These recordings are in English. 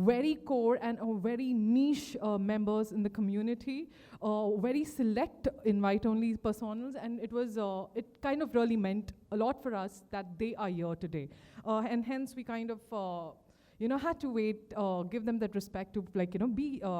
very core and very niche members in the community, very select invite-only personals, and it kind of really meant a lot for us that they are here today. And hence we kind of had to wait, give them that respect to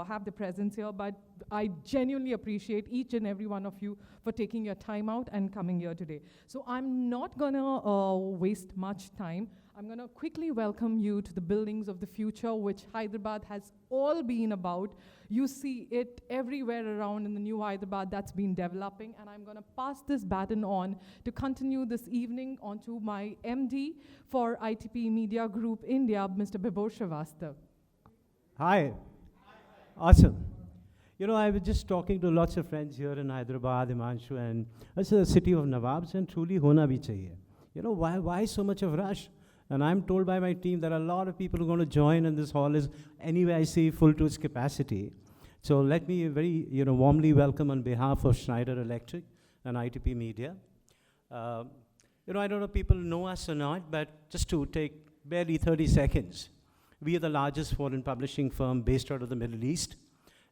have the presence here. But I genuinely appreciate each and every one of you for taking your time out and coming here today. So I'm not gonna waste much time. I'm gonna quickly welcome you to the buildings of the future, which Hyderabad has all been about. You see it everywhere around in the new Hyderabad that's been developing, and I'm gonna pass this baton on to continue this evening onto my MD for ITP Media Group India, Mr. Bibor Srivastava. Hi. Awesome. You know, I was just talking to lots of friends here in Hyderabad, Himanshu, and it's a city of Nawabs, and truly hona bhi chahiye. You know, why so much of rush? And I'm told by my team that a lot of people are going to join, and this hall is, anyway, I see full to its capacity. So let me very, warmly welcome on behalf of Schneider Electric and ITP Media. I don't know if people know us or not, but just to take barely 30 seconds. We are the largest foreign publishing firm based out of the Middle East,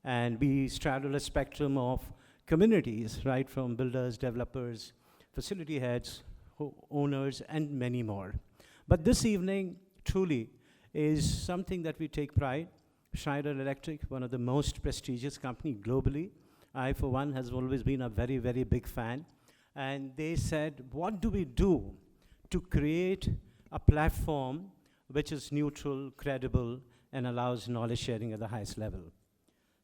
and we straddle a spectrum of communities, right, from builders, developers, facility heads, owners, and many more. But this evening, truly, is something that we take pride. Schneider Electric, one of the most prestigious companies globally. I, for one, has always been a very, very big fan. And they said, what do we do to create a platform which is neutral, credible, and allows knowledge sharing at the highest level?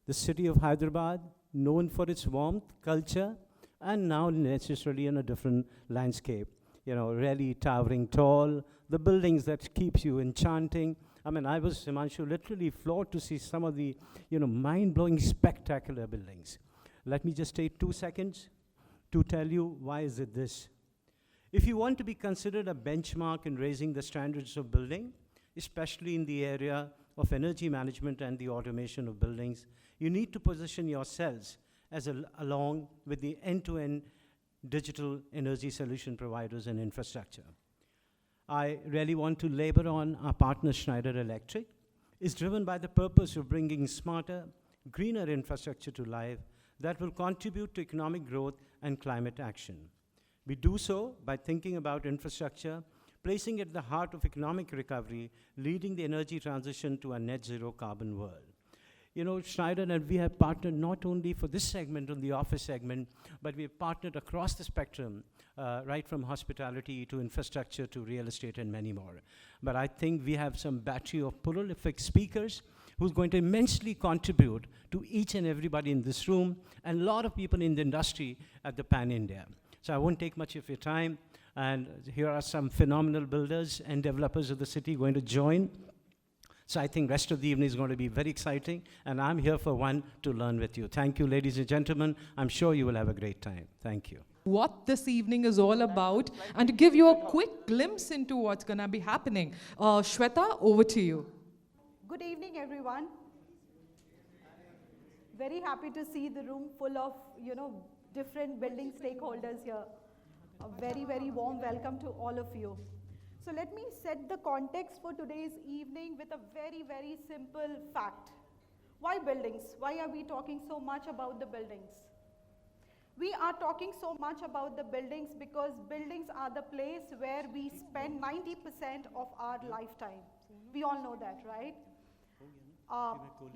The city of Hyderabad, known for its warmth, culture, and now necessarily in a different landscape. Really towering tall, the buildings that keeps you enchanting. I mean, I was, Himanshu, literally floored to see some of the, mind-blowing, spectacular buildings. Let me just take 2 seconds to tell you why is it this. If you want to be considered a benchmark in raising the standards of building, especially in the area of energy management and the automation of buildings, you need to position yourselves as along with the end-to-end digital energy solution providers and infrastructure. I really want to labor on our partner Schneider Electric. Is driven by the purpose of bringing smarter, greener infrastructure to life that will contribute to economic growth and climate action. We do so by thinking about infrastructure, placing it at the heart of economic recovery, leading the energy transition to a net zero carbon world. Schneider and we have partnered not only for this segment, on the office segment, but we have partnered across the spectrum, right from hospitality to infrastructure to real estate and many more. But I think we have some battery of prolific speakers who's going to immensely contribute to each and everybody in this room and a lot of people in the industry at the Pan-India. So I won't take much of your time. And here are some phenomenal builders and developers of the city going to join. So I think rest of the evening is going to be very exciting, and I'm here for one to learn with you. Thank you, ladies and gentlemen. I'm sure you will have a great time. Thank you. What this evening is all about, and to give you a quick glimpse into what's going to be happening. Shweta, over to you. Good evening, everyone. Very happy to see the room full of, different building stakeholders here. A very, very warm welcome to all of you. So let me set the context for today's evening with a very, very simple fact. Why buildings? Why are we talking so much about the buildings? We are talking so much about the buildings because buildings are the place where we spend 90% of our lifetime. We all know that, right?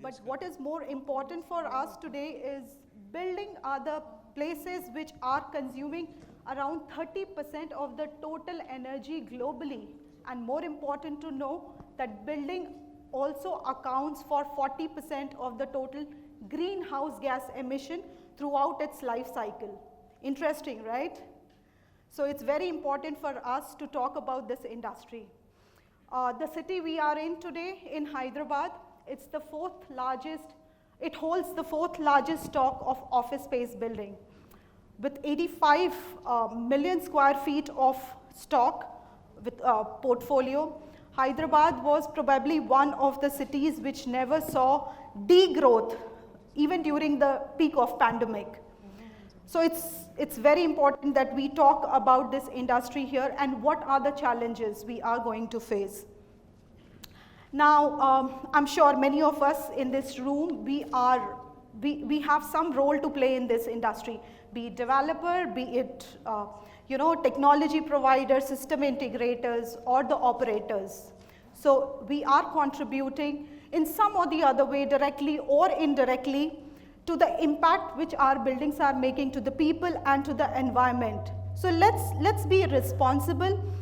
But what is more important for us today is building are the places which are consuming around 30% of the total energy globally. And more important to know that building also accounts for 40% of the total greenhouse gas emission throughout its life cycle. Interesting, right? So it's very important for us to talk about this industry. The city we are in today in Hyderabad, it holds the fourth largest stock of office space building. With 85 million square feet of stock with portfolio, Hyderabad was probably one of the cities which never saw degrowth, even during the peak of pandemic. So it's very important that we talk about this industry here and what are the challenges we are going to face. Now, I'm sure many of us in this room, we have some role to play in this industry, be it developer, be it technology providers, system integrators, or the operators. So we are contributing in some or the other way, directly or indirectly, to the impact which our buildings are making to the people and to the environment. So let's be responsible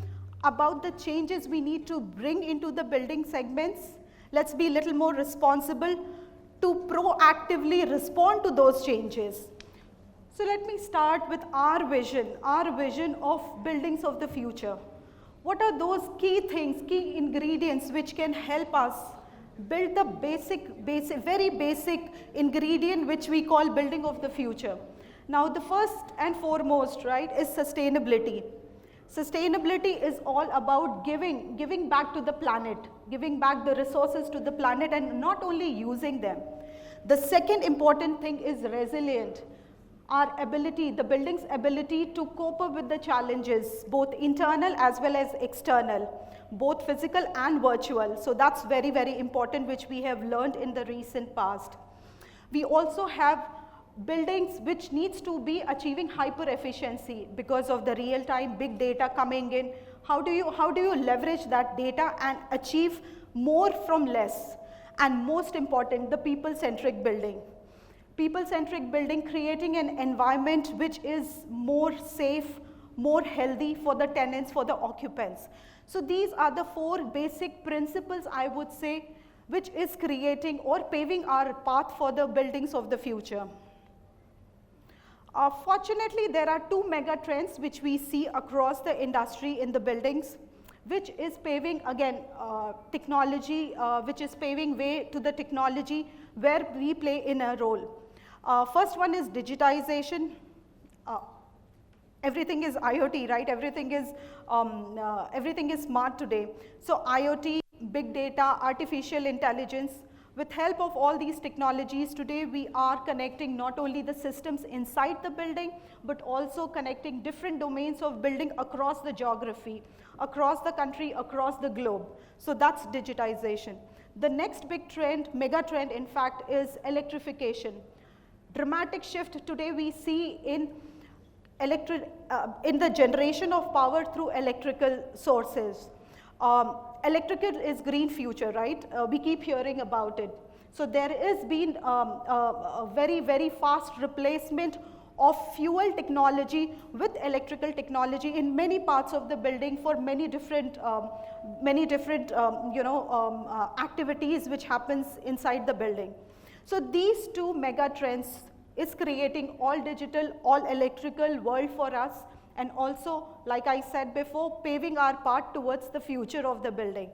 about the changes we need to bring into the building segments. Let's be a little more responsible to proactively respond to those changes. So let me start with our vision of buildings of the future. What are those key things, key ingredients which can help us build the very basic ingredient which we call building of the future? Now the first and foremost, right, is sustainability. Sustainability is all about giving back to the planet, giving back the resources to the planet and not only using them. The second important thing is resilient. Our ability, the building's ability to cope up with the challenges, both internal as well as external, both physical and virtual. So that's very, very important, which we have learned in the recent past. We also have buildings which needs to be achieving hyper efficiency because of the real-time big data coming in. How do you leverage that data and achieve more from less? And most important, the people-centric building. People-centric building, creating an environment which is more safe, more healthy for the tenants, for the occupants. So these are the four basic principles, I would say, which is creating or paving our path for the buildings of the future. Fortunately, there are two mega trends which we see across the industry in the buildings, which is paving, again, technology, which is paving way to the technology where we play in a role. First one is digitization. Everything is IoT, right? Everything is smart today. So IoT, big data, artificial intelligence. With help of all these technologies, today we are connecting not only the systems inside the building, but also connecting different domains of building across the geography, across the country, across the globe. So that's digitization. The next big trend, mega trend in fact, is electrification. Dramatic shift today we see in the generation of power through electrical sources. Electrical is green future, right? We keep hearing about it. So there has been a very, very fast replacement of fuel technology with electrical technology in many parts of the building for many different activities which happens inside the building. So these two mega trends is creating all digital, all electrical world for us, and also, like I said before, paving our path towards the future of the building.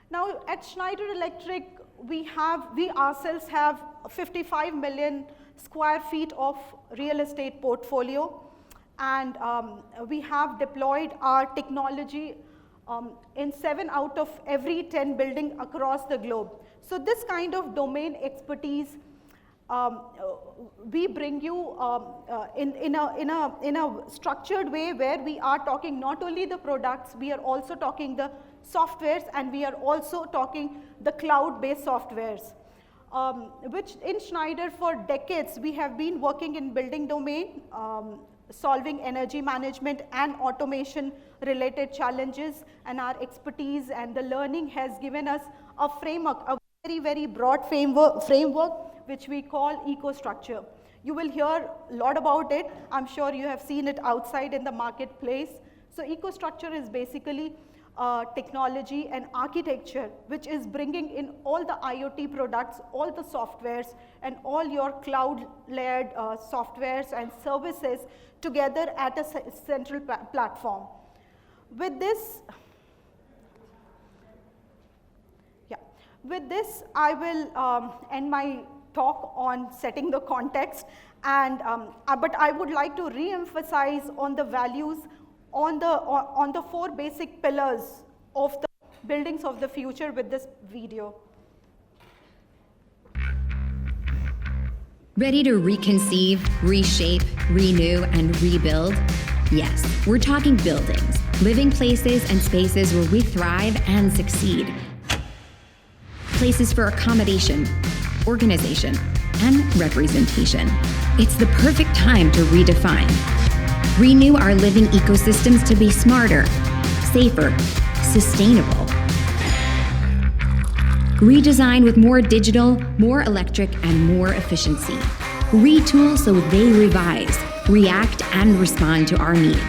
Now at Schneider Electric, we ourselves have 55 million square feet of real estate portfolio, and we have deployed our technology in 7 out of every 10 building across the globe. So this kind of domain expertise we bring you in a structured way, where we are talking not only the products, we are also talking the softwares, and we are also talking the cloud-based softwares, which in Schneider for decades we have been working in building domain, solving energy management and automation related challenges, and our expertise and the learning has given us a framework, a very, very broad framework which we call EcoStructure. You will hear a lot about it. I'm sure you have seen it outside in the marketplace. So EcoStructure is basically technology and architecture which is bringing in all the IoT products, all the softwares, and all your cloud-layered softwares and services together at a central platform. With this, I will end my talk on setting the context, and but I would like to re-emphasize on the values, on the 4 basic pillars of the buildings of the future with this video. Ready to reconceive, reshape, renew, and rebuild? Yes, we're talking buildings. Living places and spaces where we thrive and succeed. Places for accommodation, organization, and representation. It's the perfect time to redefine. Renew our living ecosystems to be smarter, safer, sustainable. Redesign with more digital, more electric, and more efficiency. Retool so they revise, react, and respond to our needs.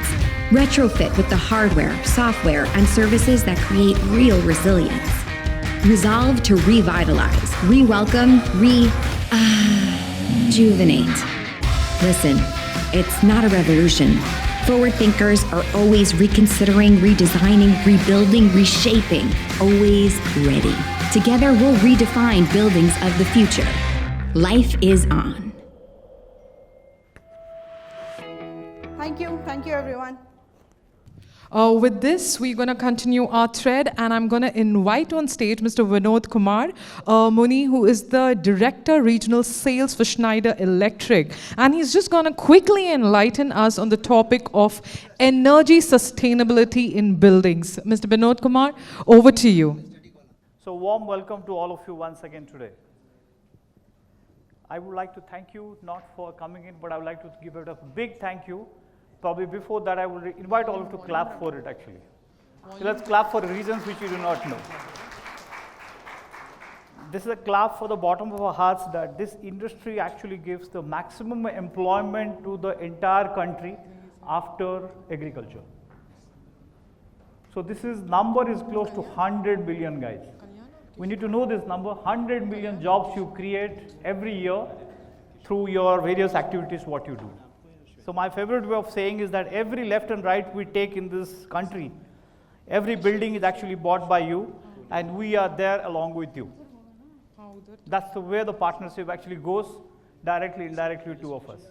Retrofit with the hardware, software, and services that create real resilience. Resolve to revitalize, re-welcome, rejuvenate. Listen, it's not a revolution. Forward thinkers are always reconsidering, redesigning, rebuilding, reshaping, always ready. Together, we'll redefine buildings of the future. Life is on. Thank you everyone. With this, we're going to continue our thread, and I'm going to invite on stage Mr. Vinod Kumar Muni, who is the Director Regional Sales for Schneider Electric. And he's just going to quickly enlighten us on the topic of energy sustainability in buildings. Mr. Vinod Kumar, over to you. So warm welcome to all of you once again today. I would like to thank you not for coming in, but I would like to give it a big thank you. Probably before that, I would invite all of you to clap for it actually. So let's clap for reasons which you do not know. This is a clap for the bottom of our hearts that this industry actually gives the maximum employment to the entire country after agriculture. So this number is close to 100 billion, guys. We need to know this number. 100 million jobs you create every year through your various activities, what you do. So my favorite way of saying is that every left and right we take in this country, every building is actually bought by you, and we are there along with you. That's the way the partnership actually goes, directly, indirectly, two of us.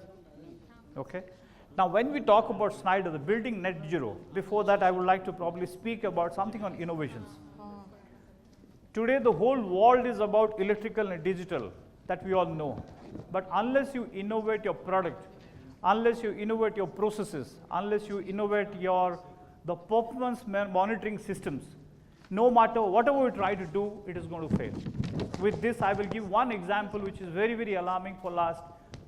Okay? Now when we talk about Schneider, the building net zero, before that I would like to probably speak about something on innovations. Today the whole world is about electrical and digital, that we all know. But unless you innovate your product, unless you innovate your processes, unless you innovate the performance monitoring systems, no matter whatever we try to do, it is going to fail. With this, I will give one example which is very, very alarming for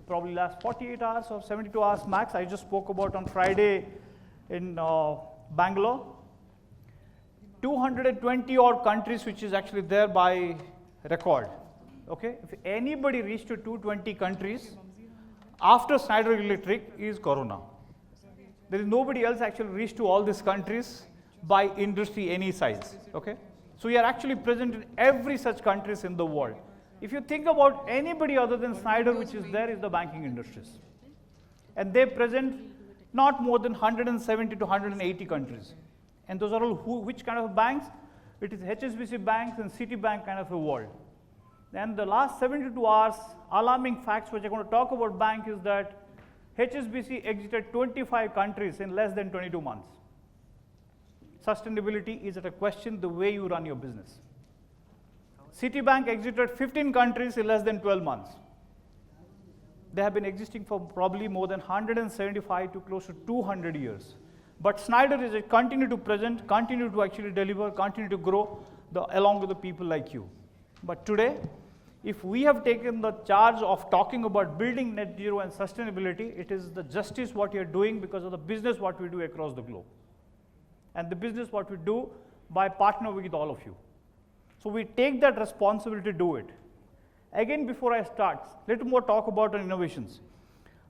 probably last 48 hours or 72 hours max. I just spoke about on Friday in Bangalore. 220 odd countries which is actually there by record. Okay, if anybody reached to 220 countries, after Schneider Electric is Corona. There is nobody else actually reached to all these countries by industry any size. Okay? So we are actually present in every such countries in the world. If you think about anybody other than Schneider which is there is the banking industries. And they present not more than 170 to 180 countries. And those are all which kind of banks? It is HSBC banks and Citibank kind of a world. And the last 72 hours, alarming facts which I'm going to talk about bank is that HSBC exited 25 countries in less than 22 months. Sustainability is at a question the way you run your business. Citibank exited 15 countries in less than 12 months. They have been existing for probably more than 175 to close to 200 years. But Schneider is a continue to present, continue to actually deliver, continue to grow along with the people like you. But today, if we have taken the charge of talking about building net zero and sustainability, it is the justice what we are doing because of the business what we do across the globe. And the business what we do by partnering with all of you. So we take that responsibility to do it. Again, before I start, little more talk about innovations.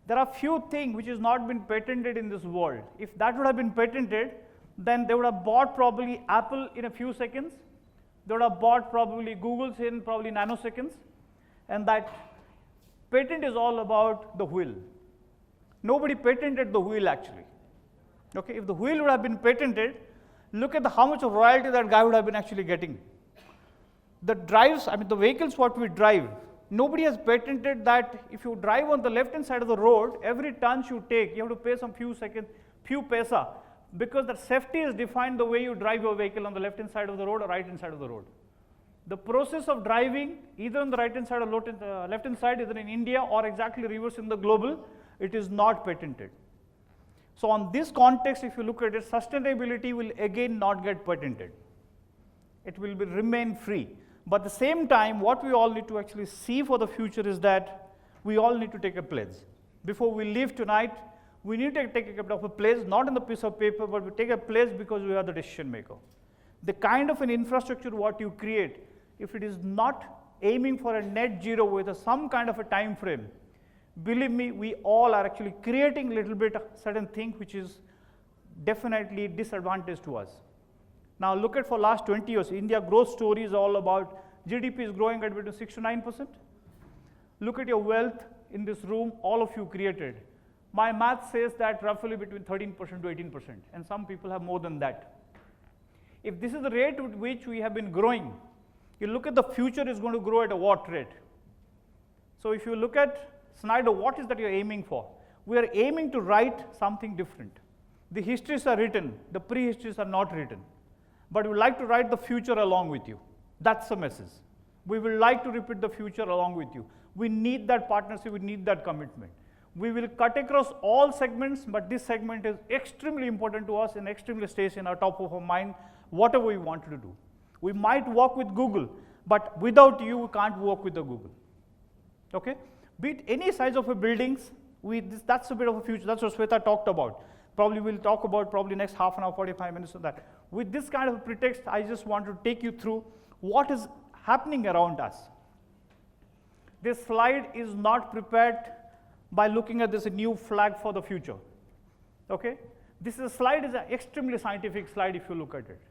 There are few things which has not been patented in this world. If that would have been patented, then they would have bought probably Apple in a few seconds. They would have bought probably Google's in probably nanoseconds. And that patent is all about the wheel. Nobody patented the wheel actually. Okay, if the wheel would have been patented, look at how much of royalty that guy would have been actually getting. The drives, the vehicles what we drive, nobody has patented that if you drive on the left hand side of the road, every turn you take, you have to pay some few paisa, because the safety is defined the way you drive your vehicle on the left hand side of the road or right hand side of the road. The process of driving either on the right hand side or left hand side, either in India or exactly reverse in the global, it is not patented. So on this context, if you look at it, sustainability will again not get patented. It will remain free. But at the same time, what we all need to actually see for the future is that we all need to take a pledge. Before we leave tonight, we need to take a bit of a pledge, not in the piece of paper, but we take a pledge because we are the decision maker. The kind of an infrastructure what you create, if it is not aiming for a net zero with some kind of a time frame, believe me, we all are actually creating a little bit of certain thing which is definitely disadvantage to us. Now look at for last 20 years, India growth story is all about GDP is growing at between 6 to 9%. Look at your wealth in this room, all of you created. My math says that roughly between 13% to 18%, and some people have more than that. If this is the rate with which we have been growing, you look at the future is going to grow at a what rate? So if you look at Snyder, what is that you're aiming for? We are aiming to write something different. The histories are written, the prehistories are not written. But we would like to write the future along with you. That's the message. We would like to repeat the future along with you. We need that partnership, we need that commitment. We will cut across all segments, but this segment is extremely important to us and extremely stays in our top of our mind, whatever we want to do. We might work with Google, but without you, we can't work with the Google. Okay? Be it any size of a buildings, that's a bit of a future. That's what Sweta talked about. Probably we'll talk about probably next half an hour, 45 minutes on that. With this kind of a pretext, I just want to take you through what is happening around us. This slide is not prepared by looking at this new flag for the future. Okay? This slide is an extremely scientific slide if you look at it.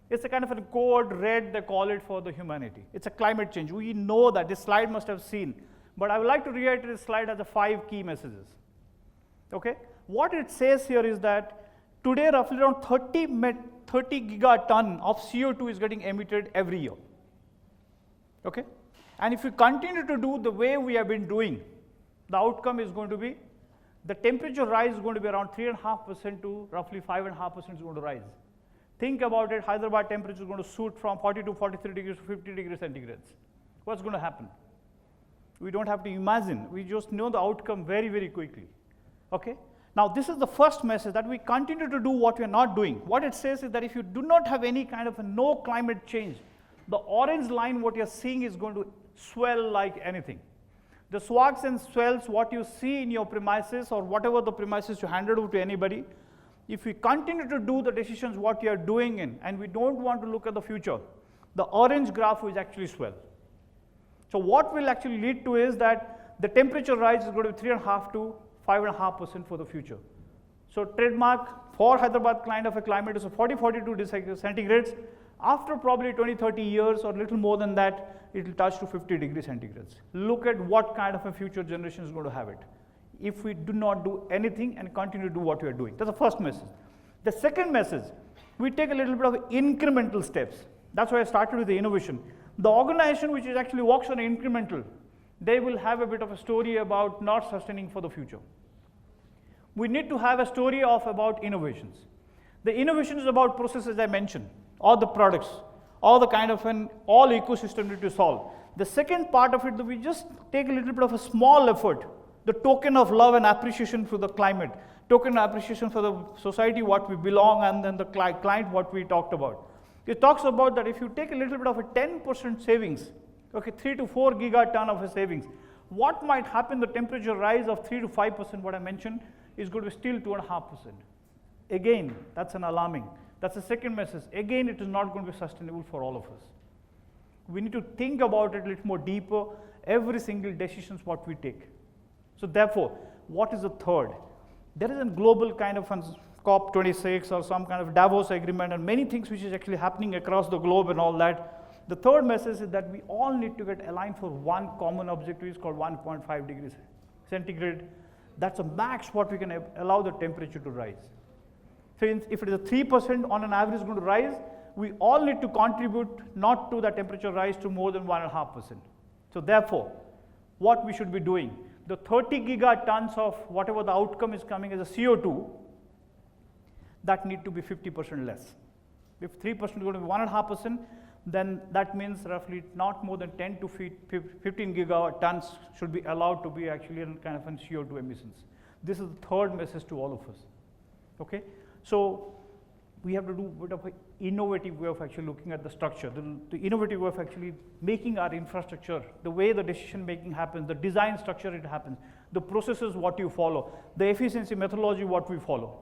It's a kind of a code red, they call it for the humanity. It's a climate change. We know that this slide must have seen. But I would like to reiterate this slide as a 5 key messages. Okay? What it says here is that today roughly around 30 gigaton of CO2 is getting emitted every year. Okay? And if we continue to do the way we have been doing, the outcome is going to be the temperature rise is going to be around 3.5% to roughly 5.5% is going to rise. Think about it, Hyderabad temperature is going to shoot from 40 to 43 degrees to 50 degrees centigrades. What's going to happen? We don't have to imagine. We just know the outcome very, very quickly. Okay? Now, this is the first message that we continue to do what we are not doing. What it says is that if you do not have any kind of a no climate change, the orange line, what you're seeing is going to swell like anything. The swags and swells, what you see in your premises or whatever the premises you handed over to anybody, if we continue to do the decisions what you are doing in, and we don't want to look at the future, the orange graph will actually swell. So what will actually lead to is that the temperature rise is going to be 3.5 to 5.5% for the future. So trademark for Hyderabad kind of a climate is 40-42 degrees centigrades. After probably 20-30 years or little more than that, it will touch to 50 degrees centigrades. Look at what kind of a future generation is going to have it if we do not do anything and continue to do what we are doing. That's the first message. The second message, we take a little bit of incremental steps. That's why I started with the innovation. The organization which is actually works on incremental, they will have a bit of a story about not sustaining for the future. We need to have a story of about innovations. The innovation is about processes I mentioned, or the products, or the kind of an all ecosystem need to solve. The second part of it, we just take a little bit of a small effort, the token of love and appreciation for the climate, token of appreciation for the society what we belong, and then the client what we talked about. It talks about that if you take a little bit of a 10% savings, okay, 3 to 4 gigaton of a savings, what might happen, the temperature rise of 3 to 5%, what I mentioned, is going to be still 2.5%. Again, that's an alarming. That's the second message. Again, it is not going to be sustainable for all of us. We need to think about it a little more deeper, every single decisions what we take. So therefore, what is the third? There is a global kind of COP26 or some kind of Davos agreement and many things which is actually happening across the globe and all that. The third message is that we all need to get aligned for one common objective, is called 1.5 degrees centigrade. That's a max what we can allow the temperature to rise. So if it is a 3% on an average going to rise, we all need to contribute not to the temperature rise to more than 1.5%. So therefore, what we should be doing, the 30 gigatons of whatever the outcome is coming as a CO2, that need to be 50% less. If 3% is going to be 1.5%, then that means roughly not more than 10 to 15 gigatons should be allowed to be actually in kind of an CO2 emissions. This is the third message to all of us. Okay, so we have to do a bit of an innovative way of actually looking at the structure, the innovative way of actually making our infrastructure, the way the decision making happens, the design structure it happens, the processes what you follow, the efficiency methodology what we follow.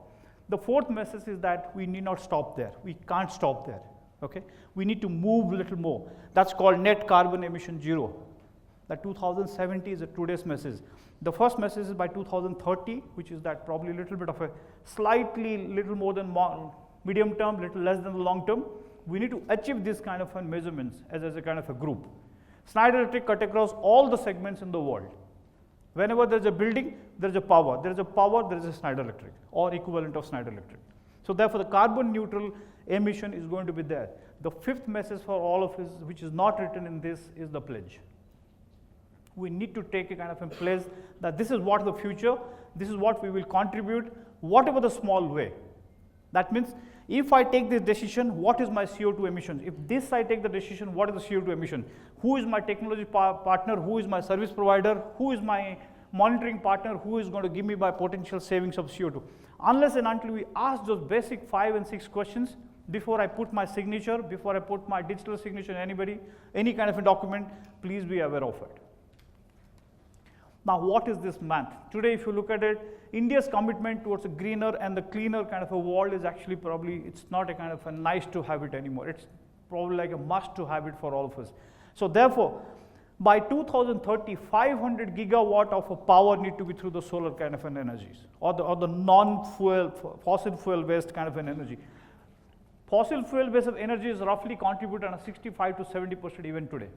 The fourth message is that we need not stop there. We can't stop there. Okay, we need to move a little more. That's called net carbon emission zero. That 2070 is today's message. The first message is by 2030, which is that probably a little bit of a slightly little more than medium term, little less than the long term. We need to achieve this kind of measurements as a kind of a group. Schneider Electric cut across all the segments in the world. Whenever there's a building, there's a power. There is a power, there is a Schneider Electric or equivalent of Schneider Electric. So therefore, the carbon neutral emission is going to be there. The fifth message for all of us, which is not written in this, is the pledge. We need to take a kind of a pledge that this is what the future, this is what we will contribute, whatever the small way. That means if I take this decision, what is my CO2 emissions? If this I take the decision, what is the CO2 emission? Who is my technology partner? Who is my service provider? Who is my monitoring partner? Who is going to give me my potential savings of CO2? Unless and until we ask those basic 5 and 6 questions before I put my signature, before I put my digital signature in anybody, any kind of a document, please be aware of it. Now, what is this math? Today, if you look at it, India's commitment towards a greener and the cleaner kind of a world is actually probably, it's not a kind of a nice to have it anymore. It's probably like a must to have it for all of us. So therefore, by 2030, 500 gigawatt of a power need to be through the solar kind of an energies or the non-fuel, fossil fuel based kind of an energy. Fossil fuel based of energy is roughly contribute on a 65 to 70% even today.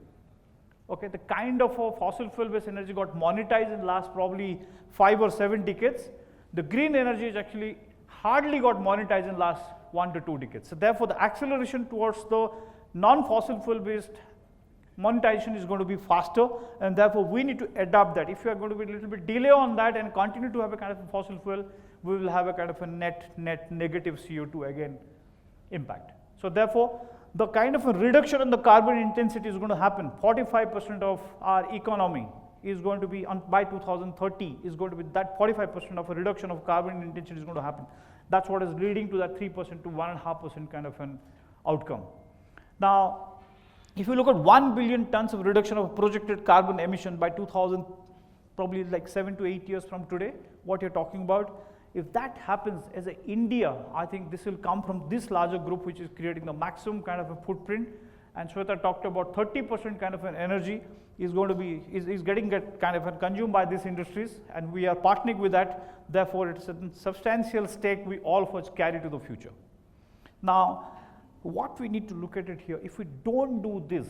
Okay, the kind of a fossil fuel based energy got monetized in the last probably 5 or 7 decades. The green energy is actually hardly got monetized in the last 1 to 2 decades. So therefore, the acceleration towards the non-fossil fuel based monetization is going to be faster, and therefore we need to adapt that. If you are going to be a little bit delay on that and continue to have a kind of a fossil fuel, we will have a kind of a net negative CO2 again impact. So therefore, the kind of a reduction in the carbon intensity is going to happen. 45% of our economy is going to be, by 2030, is going to be that 45% of a reduction of carbon intensity is going to happen. That's what is leading to that 3% to 1.5% kind of an outcome. Now, if you look at 1 billion tons of reduction of projected carbon emission by 2000, probably like 7 to 8 years from today, what you're talking about, if that happens as a India, I think this will come from this larger group which is creating the maximum kind of a footprint. And Shweta talked about 30% kind of an energy is going to be, is getting kind of consumed by these industries, and we are partnering with that. Therefore, it's a substantial stake we all of us carry to the future. Now, what we need to look at it here, if we don't do this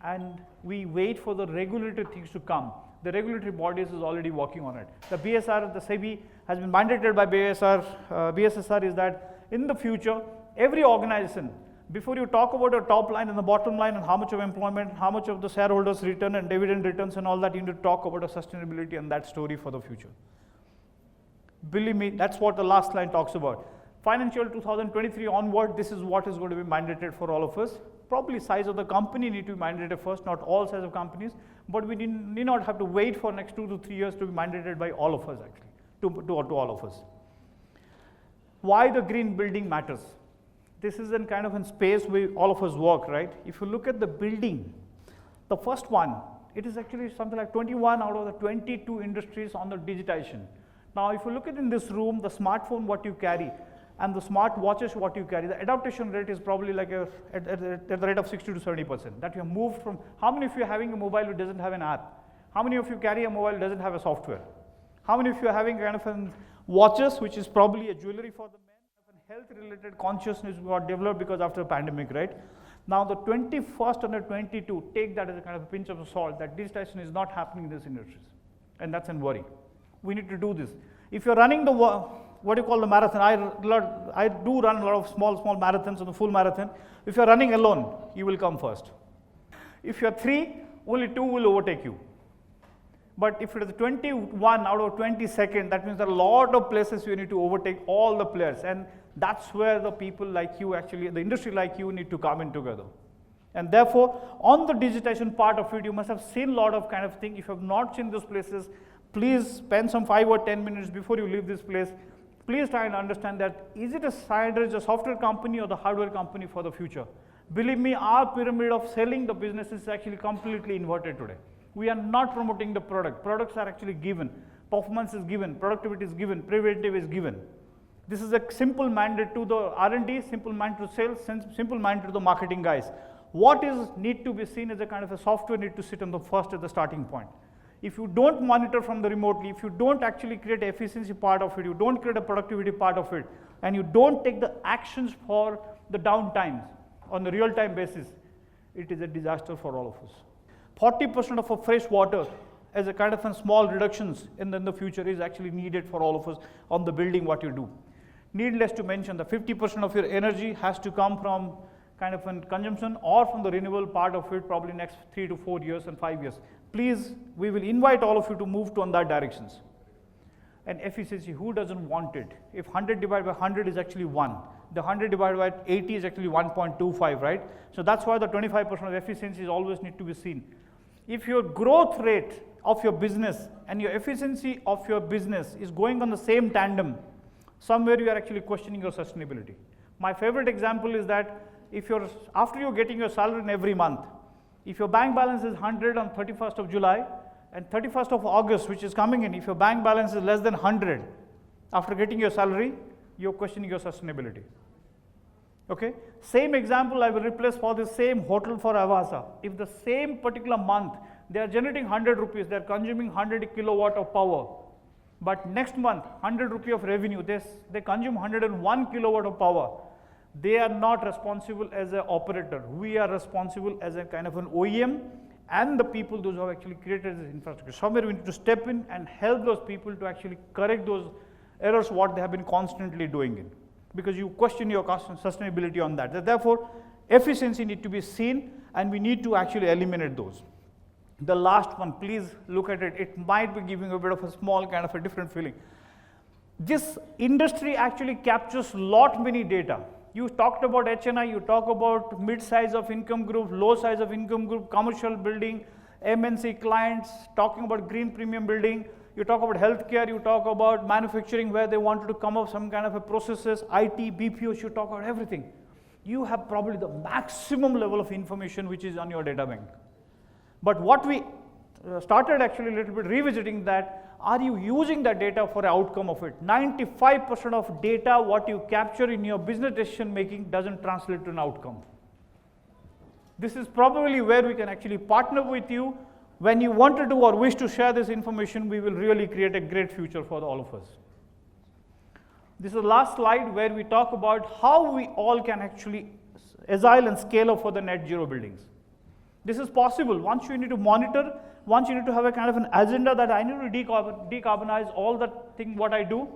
and we wait for the regulatory things to come, the regulatory bodies is already working on it. The BSR, the SEBI has been mandated by BSSR is that in the future, every organization, before you talk about your top line and the bottom line and how much of employment, how much of the shareholders return and dividend returns and all that, you need to talk about a sustainability and that story for the future. Believe me, that's what the last line talks about. Financial 2023 onward, this is what is going to be mandated for all of us. Probably size of the company need to be mandated first, not all size of companies, but we need not have to wait for next 2 to 3 years to be mandated by all of us actually, to all of us. Why the green building matters? This is in kind of in space where all of us work, right? If you look at the building, the first one, it is actually something like 21 out of the 22 industries on the digitization. Now, if you look at in this room, the smartphone what you carry, and the smart watches what you carry, the adaptation rate is probably like at the rate of 60 to 70%. That you have moved from, how many of you are having a mobile which doesn't have an app? How many of you carry a mobile doesn't have a software? How many of you are having kind of an watches which is probably a jewelry for the men? Health related consciousness got developed because after the pandemic, right? Now the 21st and the 22, take that as a kind of a pinch of salt, that digitization is not happening in these industries. And that's a worry. We need to do this. If you're running the what you call the marathon, I do run a lot of small marathons and the full marathon. If you're running alone, you will come first. If you're 3, only 2 will overtake you. But if it is 21 out of 22nd, that means there are a lot of places you need to overtake all the players. And that's where the people like you actually, the industry like you need to come in together. And therefore, on the digitization part of it, you must have seen a lot of kind of thing. If you have not seen those places, please spend some 5 or 10 minutes before you leave this place. please try and understand that, is it a software company or the hardware company for the future? Believe me, our pyramid of selling the business is actually completely inverted today. We are not promoting the product. Products are actually given. Performance is given. Productivity is given. Preventive is given. This is a simple mandate to the R&D, simple mandate to sales, simple mandate to the marketing guys. What is need to be seen as a kind of a software need to sit on the first at the starting point. If you don't monitor from the remotely, if you don't actually create an efficiency part of it, you don't create a productivity part of it, and you don't take the actions for the downtimes on a real-time basis, it is a disaster for all of us. 40% of our fresh water as a kind of a small reductions in the future is actually needed for all of us on the building what you do. Needless to mention, the 50% of your energy has to come from kind of a consumption or from the renewable part of it, probably next 3 to 4 years and 5 years. Please, we will invite all of you to move to on that directions. And efficiency, who doesn't want it? If 100 divided by 100 is actually 1, the 100 divided by 80 is actually 1.25, right? So that's why the 25% of efficiency is always need to be seen. If your growth rate of your business and your efficiency of your business is going on the same tandem, somewhere you are actually questioning your sustainability. My favorite example is that if you're, after you're getting your salary in every month, if your bank balance is 100 on 31st of July and 31st of August, which is coming in, if your bank balance is less than 100 after getting your salary, you're questioning your sustainability. Okay? Same example I will replace for the same hotel for Avasa. If the same particular month they are generating 100 rupees, they are consuming 100 kilowatt of power, but next month 100 rupee of revenue, they consume 101 kilowatt of power. They are not responsible as an operator. We are responsible as a kind of an OEM and the people those who have actually created this infrastructure. Somewhere we need to step in and help those people to actually correct those errors what they have been constantly doing it. Because you question your sustainability on that. Therefore, efficiency need to be seen and we need to actually eliminate those. The last one, please look at it. It might be giving a bit of a small kind of a different feeling. This industry actually captures lot many data. You talked about HNI, you talk about mid size of income group, low size of income group, commercial building, MNC clients, talking about green premium building, you talk about healthcare, you talk about manufacturing where they wanted to come up some kind of a processes, IT, BPOs, you talk about everything. You have probably the maximum level of information which is on your data bank. But what we started actually a little bit revisiting that, are you using that data for an outcome of it? 95% of data what you capture in your business decision making doesn't translate to an outcome. This is probably where we can actually partner with you. When you want to do or wish to share this information, we will really create a great future for all of us. This is the last slide where we talk about how we all can actually agile and scale up for the net zero buildings. This is possible. Once you need to monitor, once you need to have a kind of an agenda that I need to decarbonize all the thing what I do,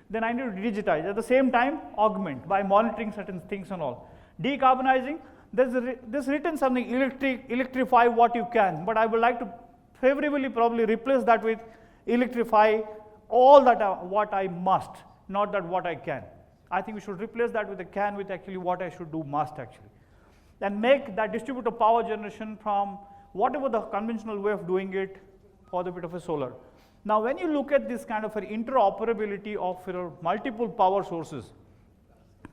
then I need to digitize. At the same time, augment by monitoring certain things and all. Decarbonizing, there's written something, electrify what you can, but I would like to favorably probably replace that with electrify all that what I must, not that what I can. I think we should replace that with a can with actually what I should do must actually. And make that distributed power generation from whatever the conventional way of doing it for the bit of a solar. Now when you look at this kind of an interoperability of your multiple power sources,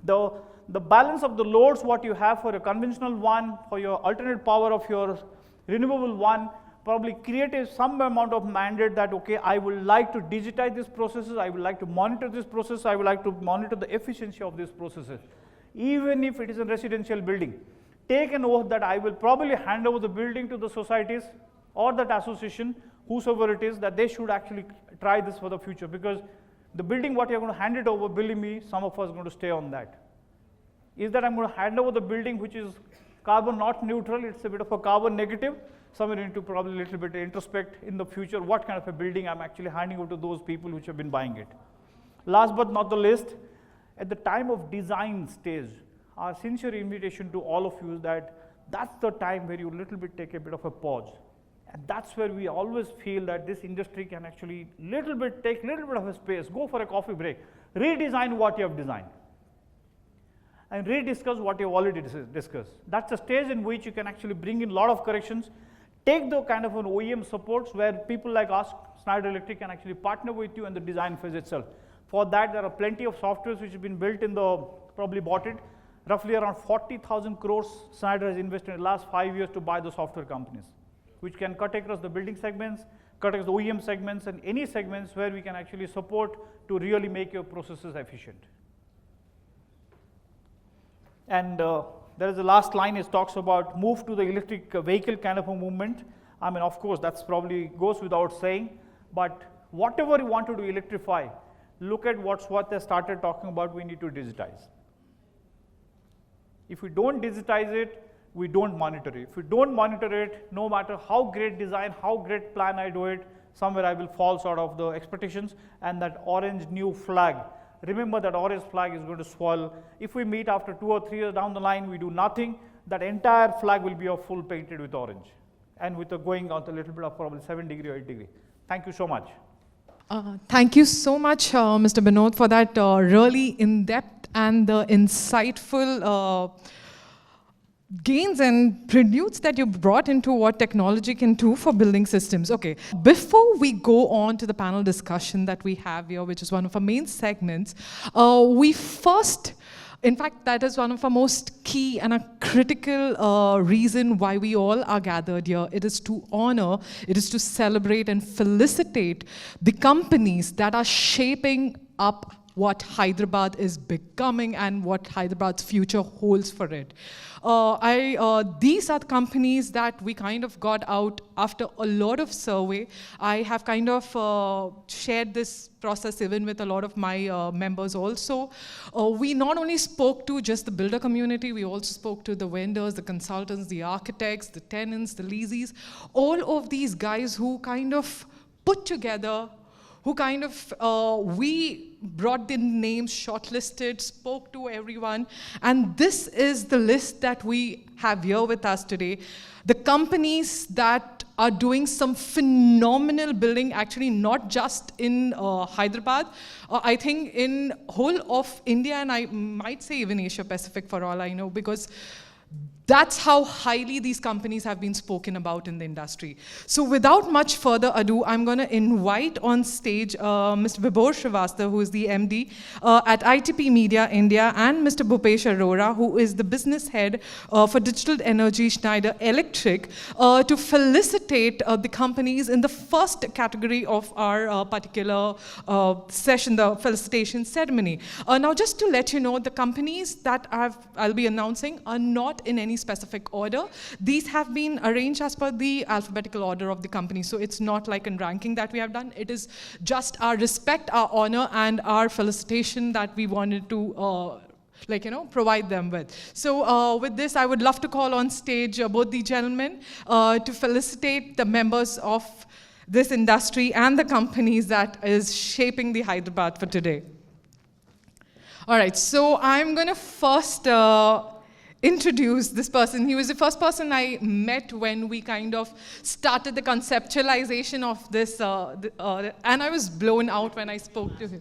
the balance of the loads what you have for a conventional one, for your alternate power of your renewable one, probably create some amount of mandate that, okay, I would like to digitize these processes, I would like to monitor this process, I would like to monitor the efficiency of these processes, even if it is a residential building. Take an oath that I will probably hand over the building to the societies or that association, whosoever it is, that they should actually try this for the future, because the building what you're going to hand it over, believe me, some of us are going to stay on that. Is that I'm going to hand over the building which is carbon not neutral, it's a bit of a carbon negative, somewhere you need to probably a little bit introspect in the future what kind of a building I'm actually handing over to those people which have been buying it. Last but not the least, at the time of design stage, our sincere invitation to all of you is that that's the time where you little bit take a bit of a pause. And that's where we always feel that this industry can actually take a little bit of a space, go for a coffee break, redesign what you have designed, and rediscuss what you have already discussed. That's a stage in which you can actually bring in a lot of corrections, take the kind of an OEM supports where people like us, Schneider Electric, can actually partner with you in the design phase itself. For that, there are plenty of softwares which have been built in the, probably bought it. Roughly around 40,000 crores Schneider has invested in the last 5 years to buy the software companies, which can cut across the building segments, cut across the OEM segments, and any segments where we can actually support to really make your processes efficient. And there is the last line, it talks about move to the electric vehicle kind of a movement. I mean, of course, that's probably goes without saying, but whatever you want to do electrify, look at what they started talking about, we need to digitize. If we don't digitize it, we don't monitor it. If we don't monitor it, no matter how great design, how great plan I do it, somewhere I will fall short of the expectations, and that orange new flag, remember that orange flag is going to swirl. If we meet after 2 or 3 years down the line, we do nothing, that entire flag will be a full painted with orange, and with a going out a little bit of probably 7 degree or 8 degree. Thank you so much. Thank you so much, Mr. Binod, for that really in-depth and insightful gains and preludes that you brought into what technology can do for building systems. Okay, before we go on to the panel discussion that we have here, which is one of our main segments, in fact, that is one of our most key and a critical reason why we all are gathered here. It is to honor, it is to celebrate and felicitate the companies that are shaping up what Hyderabad is becoming and what Hyderabad's future holds for it. These are the companies that we kind of got out after a lot of survey. I have kind of shared this process even with a lot of my members also. We not only spoke to just the builder community, we also spoke to the vendors, the consultants, the architects, the tenants, the leases, all of these guys who kind of put together, who kind of, we brought the names, shortlisted, spoke to everyone, and this is the list that we have here with us today. The companies that are doing some phenomenal building, actually not just in Hyderabad, I think in whole of India, and I might say even Asia Pacific for all I know, because that's how highly these companies have been spoken about in the industry. So without much further ado, I'm going to invite on stage Mr. Vibhor Srivastava, who is the MD at ITP Media India, and Mr. Bhupesh Arora, who is the business head for Digital Energy Schneider Electric, to felicitate the companies in the first category of our particular session, the felicitation ceremony. Now, just to let you know, the companies that I'll be announcing are not in any specific order. These have been arranged as per the alphabetical order of the company, so it's not like a ranking that we have done. It is just our respect, our honor, and our felicitation that we wanted to provide them with. So with this, I would love to call on stage both the gentlemen to felicitate the members of this industry and the companies that is shaping the Hyderabad for today. All right, so I'm going to first introduce this person. He was the first person I met when we kind of started the conceptualization of this, and I was blown out when I spoke to him.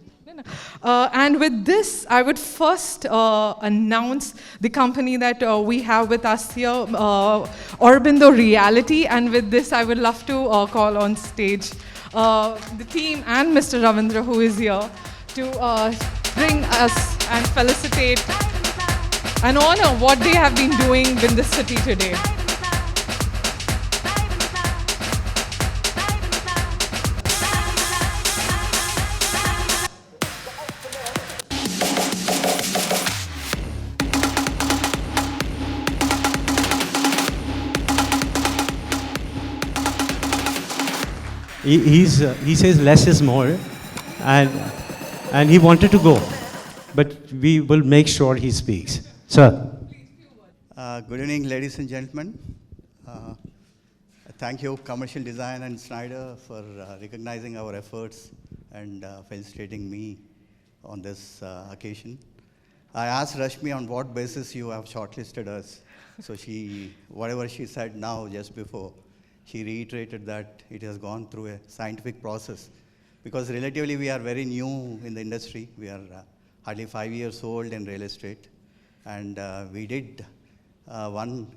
And with this, I would first announce the company that we have with us here, Aurobindo Reality, and with this, I would love to call on stage the team and Mr. Ravindra, who is here, to bring us and felicitate and honor what they have been doing in this city today. He says less is more, and he wanted to go, but we will make sure he speaks. Sir. Good evening, ladies and gentlemen. Thank you, Commercial Design and Schneider, for recognizing our efforts and felicitating me on this occasion. I asked Rashmi on what basis you have shortlisted us. So whatever she said now, just before, she reiterated that it has gone through a scientific process. Because relatively, we are very new in the industry. We are hardly 5 years old in real estate. And we did one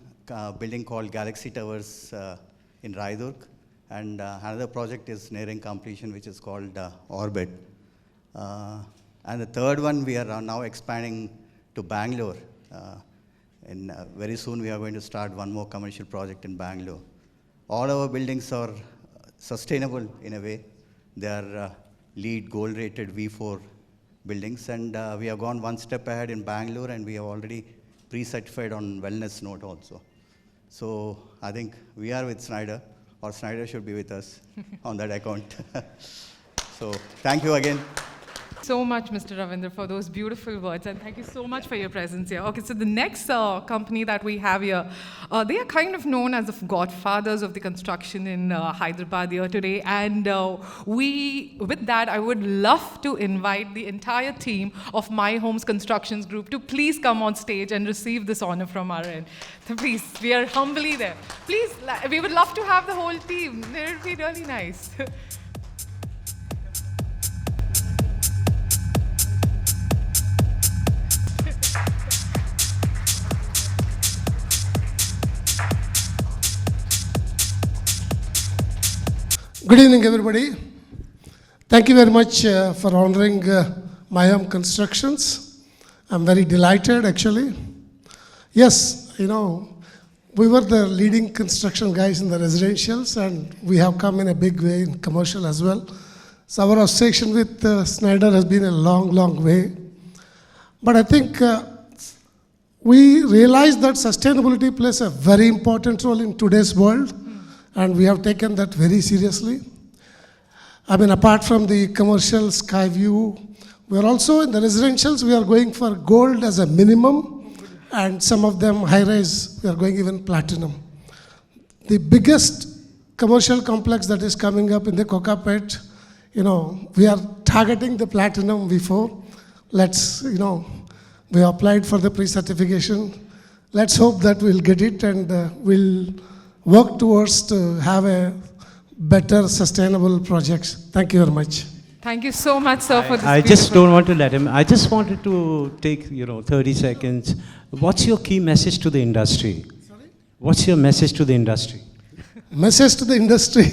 building called Galaxy Towers in Raidurg, and another project is nearing completion, which is called Orbit. And the third one, we are now expanding to Bangalore. Very soon, we are going to start one more commercial project in Bangalore. All our buildings are sustainable in a way. They are LEED gold-rated V4 buildings, and we have gone one step ahead in Bangalore, and we have already pre-certified on wellness note also. So I think we are with Snyder, or Snyder should be with us on that account. So thank you again. So much, Mr. Ravindra, for those beautiful words, and thank you so much for your presence here. Okay, so the next company that we have here, they are kind of known as the godfathers of the construction in Hyderabad here today, and with that, I would love to invite the entire team of My Homes Constructions Group to please come on stage and receive this honor from our end. So please, we are humbly there. Please, we would love to have the whole team. It would be really nice. Good evening, everybody. Thank you very much for honoring My Home Constructions. I'm very delighted, actually. Yes, you know, we were the leading construction guys in the residentials, and we have come in a big way in commercial as well. So our association with Snyder has been a long, long way. But I think we realize that sustainability plays a very important role in today's world. And we have taken that very seriously. I mean, apart from the commercial sky view, we are also in the residentials, we are going for gold as a minimum, and some of them high-rise, we are going even platinum. The biggest commercial complex that is coming up in the Kokapet, you know, we are targeting the platinum V4. Let's, you know, we applied for the pre-certification. Let's hope that we'll get it, and we'll work towards to have a better sustainable projects. Thank you very much. Thank you so much, sir, for this. I just don't want to let him. I just wanted to take 30 seconds. What's your key message to the industry? Sorry? What's your message to the industry? Message to the industry.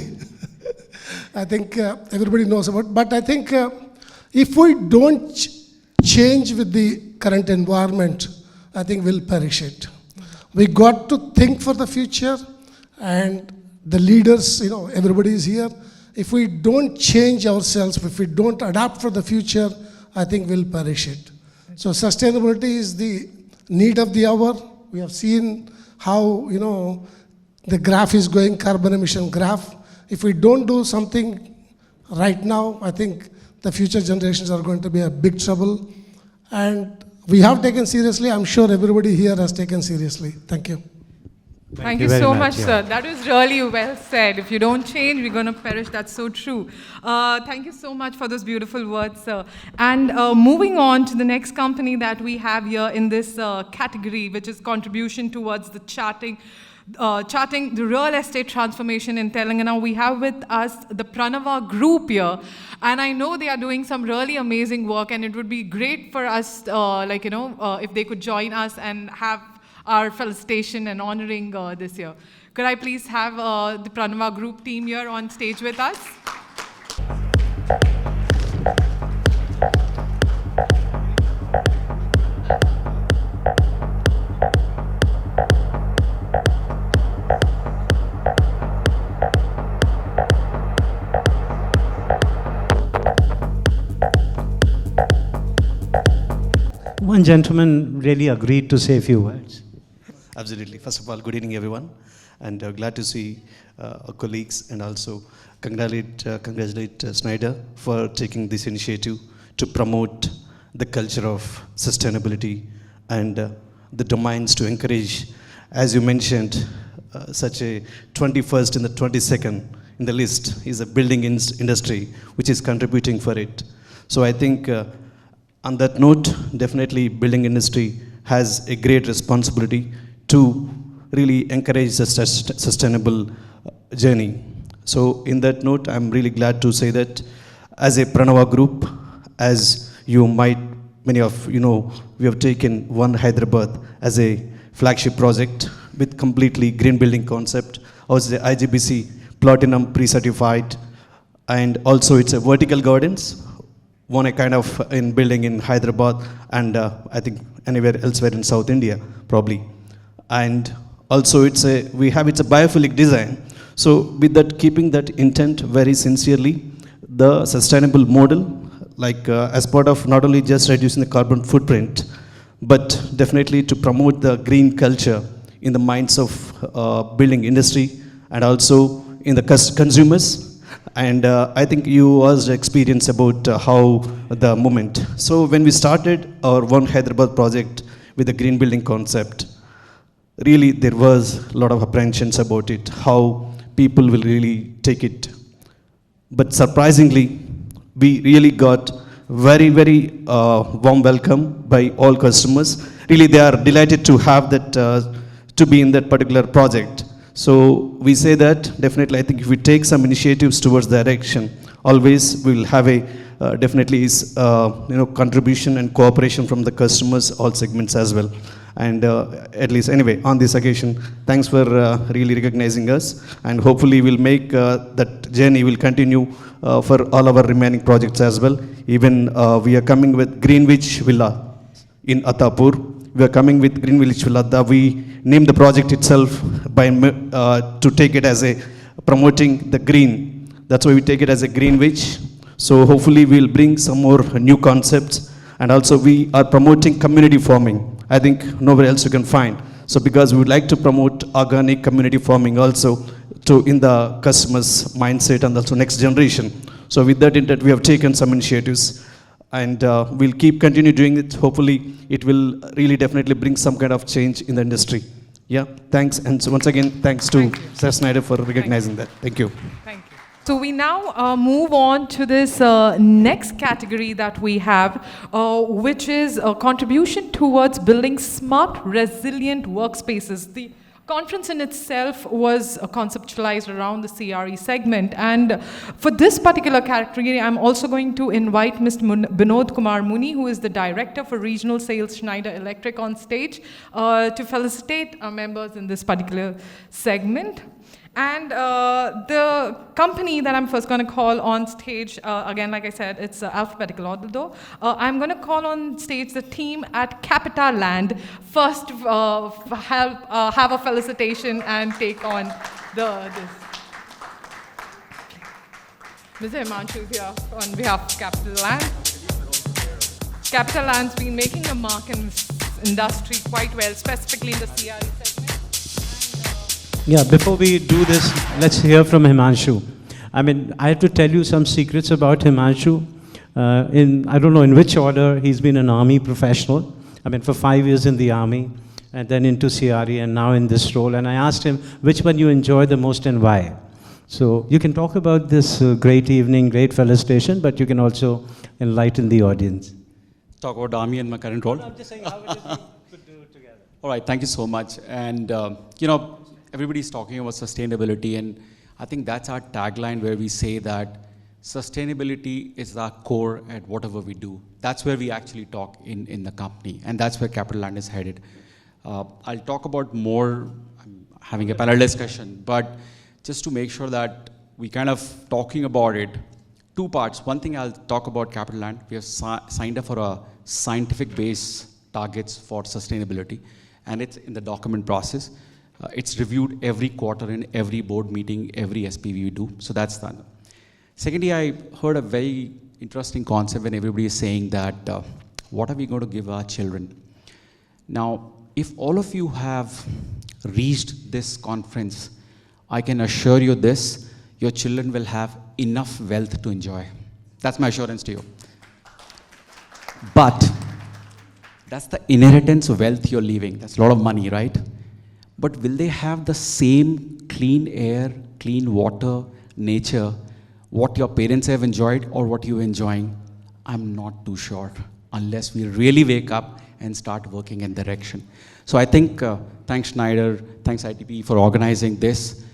I think everybody knows about, but I think if we don't change with the current environment, I think we'll perish it. We got to think for the future. And the leaders, everybody is here. If we don't change ourselves, if we don't adapt for the future, I think we'll perish it. So sustainability is the need of the hour. We have seen how, the graph is going, carbon emission graph. If we don't do something right now, I think the future generations are going to be a big trouble. And we have taken seriously. I'm sure everybody here has taken seriously. Thank you. Thank you so much, sir. That was really well said. If you don't change, we're going to perish. That's so true. Thank you so much for those beautiful words, sir. And moving on to the next company that we have here in this category, which is contribution towards the charting the real estate transformation in Telangana. We have with us the Pranava Group here. And I know they are doing some really amazing work, and it would be great for us, if they could join us and have our felicitation and honoring this year. Could I please have the Pranava Group team here on stage with us? One gentleman really agreed to say a few words. Absolutely. First of all, good evening, everyone, and glad to see our colleagues, and also congratulate Snyder for taking this initiative to promote the culture of sustainability and the domains to encourage, as you mentioned, such a 21st and the 22nd in the list is a building industry which is contributing for it. So I think on that note, definitely building industry has a great responsibility to really encourage the sustainable journey. So in that note, I'm really glad to say that as a Pranava Group, as you might, many of you know, we have taken One Hyderabad as a flagship project with completely green building concept, also the IGBC Platinum pre-certified, and also it's a vertical gardens, won a kind of in building in Hyderabad and I think anywhere elsewhere in South India, probably. And also it's a biophilic design. So with that, keeping that intent very sincerely, the sustainable model, like as part of not only just reducing the carbon footprint, but definitely to promote the green culture in the minds of building industry and also in the consumers. And I think you was experience about how the movement. So when we started our One Hyderabad project with the green building concept, really there was a lot of apprehensions about it, how people will really take it. But surprisingly, we really got very warm welcome by all customers. Really, they are delighted to have that, to be in that particular project. So we say that definitely, I think if we take some initiatives towards that direction, always we will have a definitely contribution and cooperation from the customers, all segments as well. And at least anyway, on this occasion, thanks for really recognizing us, and hopefully we'll make that journey will continue for all our remaining projects as well. Even we are coming with Greenwich Villa in Attapur. We are coming with Greenwich Villa. We named the project itself by to take it as a promoting the green. That's why we take it as a Greenwich. So hopefully we'll bring some more new concepts, and also we are promoting community farming. I think nowhere else you can find. So because we would like to promote organic community farming also to in the customer's mindset and also next generation. So with that intent, we have taken some initiatives, and we'll keep continue doing it. Hopefully it will really definitely bring some kind of change in the industry. Yeah, thanks. And so once again, thanks to Sir Snyder for recognizing that. Thank you. Thank you. So we now move on to this next category that we have, which is a contribution towards building smart, resilient workspaces. The conference in itself was conceptualized around the CRE segment, and for this particular category, I'm also going to invite Mr. Binod Kumar Muni, who is the Director for Regional Sales Schneider Electric, on stage to felicitate our members in this particular segment. And the company that I'm first going to call on stage, again, like I said, it's alphabetical order though. I'm going to call on stage the team at Capita Land. First, have a felicitation and take on this. Mr. Himanshu is here on behalf of Capital Land. Capital Land's been making a mark in this industry quite well, specifically in the CRE segment. Yeah, before we do this, let's hear from Himanshu. I mean, I have to tell you some secrets about Himanshu. I don't know in which order. He's been an army professional. I mean, for 5 years in the army, and then into CRE, and now in this role. And I asked him, which one you enjoy the most and why? So you can talk about this great evening, great felicitation, but you can also enlighten the audience. Talk about army and my current role? No, I'm just saying how it is we could do it together. All right, thank you so much. And, everybody's talking about sustainability, and I think that's our tagline, where we say that sustainability is our core at whatever we do. That's where we actually talk in the company, and that's where Capital Land is headed. I'll talk about more, I'm having a panel discussion, but just to make sure that we kind of talking about it, two parts. One thing I'll talk about Capital Land, we have signed up for a scientific base targets for sustainability, and it's in the document process. It's reviewed every quarter in every board meeting, every SPV we do. So that's done. Secondly, I heard a very interesting concept when everybody is saying that, what are we going to give our children? Now, if all of you have reached this conference, I can assure you this, your children will have enough wealth to enjoy. That's my assurance to you. But that's the inheritance of wealth you're leaving. That's a lot of money, right? But will they have the same clean air, clean water, nature, what your parents have enjoyed or what you're enjoying? I'm not too sure, unless we really wake up and start working in direction. So I think, thanks Schneider, thanks ITP for organizing this.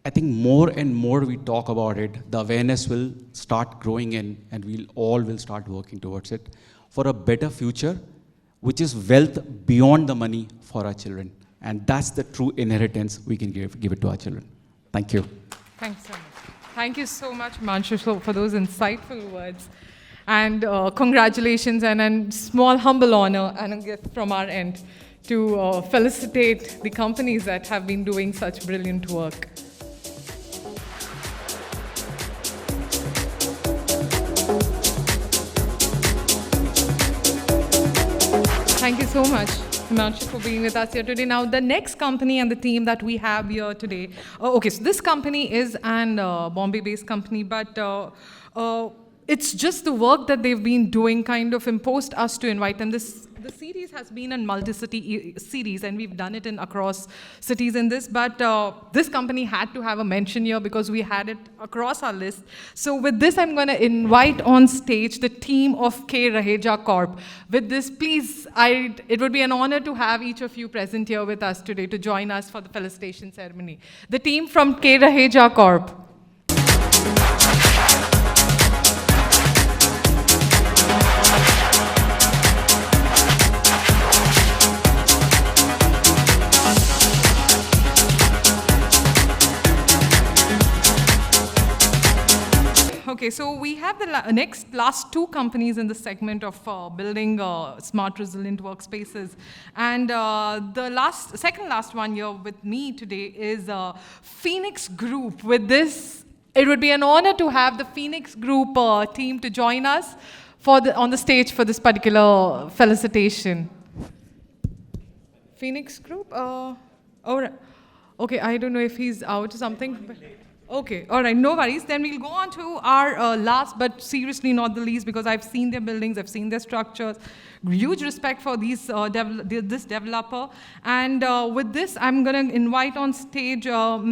I think more and more we talk about it, the awareness will start growing in, and we'll all will start working towards it for a better future, which is wealth beyond the money for our children. And that's the true inheritance we can give it to our children. Thank you. Thanks so much. Thank you so much, Himanshu, for those insightful words. And congratulations and a small humble honor and a gift from our end to felicitate the companies that have been doing such brilliant work. Thank you so much, Himanshu, for being with us here today. Now, the next company and the team that we have here today. Okay, so this company is an Bombay-based company, but it's just the work that they've been doing kind of imposed us to invite them. The series has been a multi-city series, and we've done it in across cities in this, but this company had to have a mention here because we had it across our list. So with this, I'm going to invite on stage the team of K. Raheja Corp. With this, please, it would be an honor to have each of you present here with us today to join us for the felicitation ceremony. The team from K. Raheja Corp. Okay, so we have the last two companies in the segment of building smart, resilient workspaces. And the second last one here with me today is Phoenix Group. With this, it would be an honor to have the Phoenix Group team to join us on the stage for this particular felicitation. Phoenix Group? Okay, I don't know if he's out or something. But okay, all right, no worries. Then we'll go on to our last, but seriously not the least, because I've seen their buildings, I've seen their structures. Huge respect for this developer. And with this, I'm going to invite on stage Vamsiram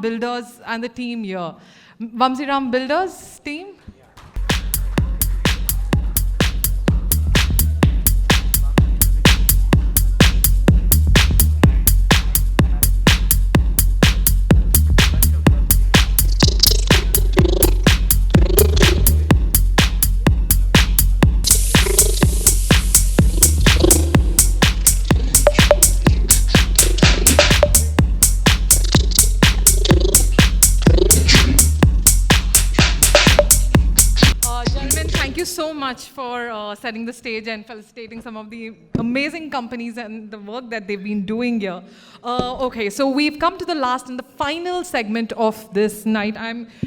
Builders and the team here. Vamsiram Builders team. So much for setting the stage and felicitating some of the amazing companies and the work that they've been doing here. Okay, so we've come to the last and the final segment of this night.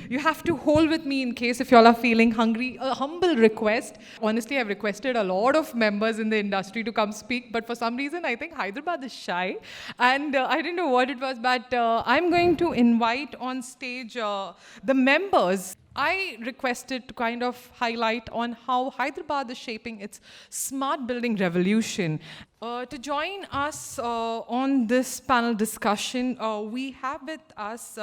You have to hold with me in case if y'all are feeling hungry. A humble request. Honestly, I've requested a lot of members in the industry to come speak, but for some reason, I think Hyderabad is shy. And I didn't know what it was, but I'm going to invite on stage the members. I requested to kind of highlight on how Hyderabad is shaping its smart building revolution. To join us on this panel discussion, we have with us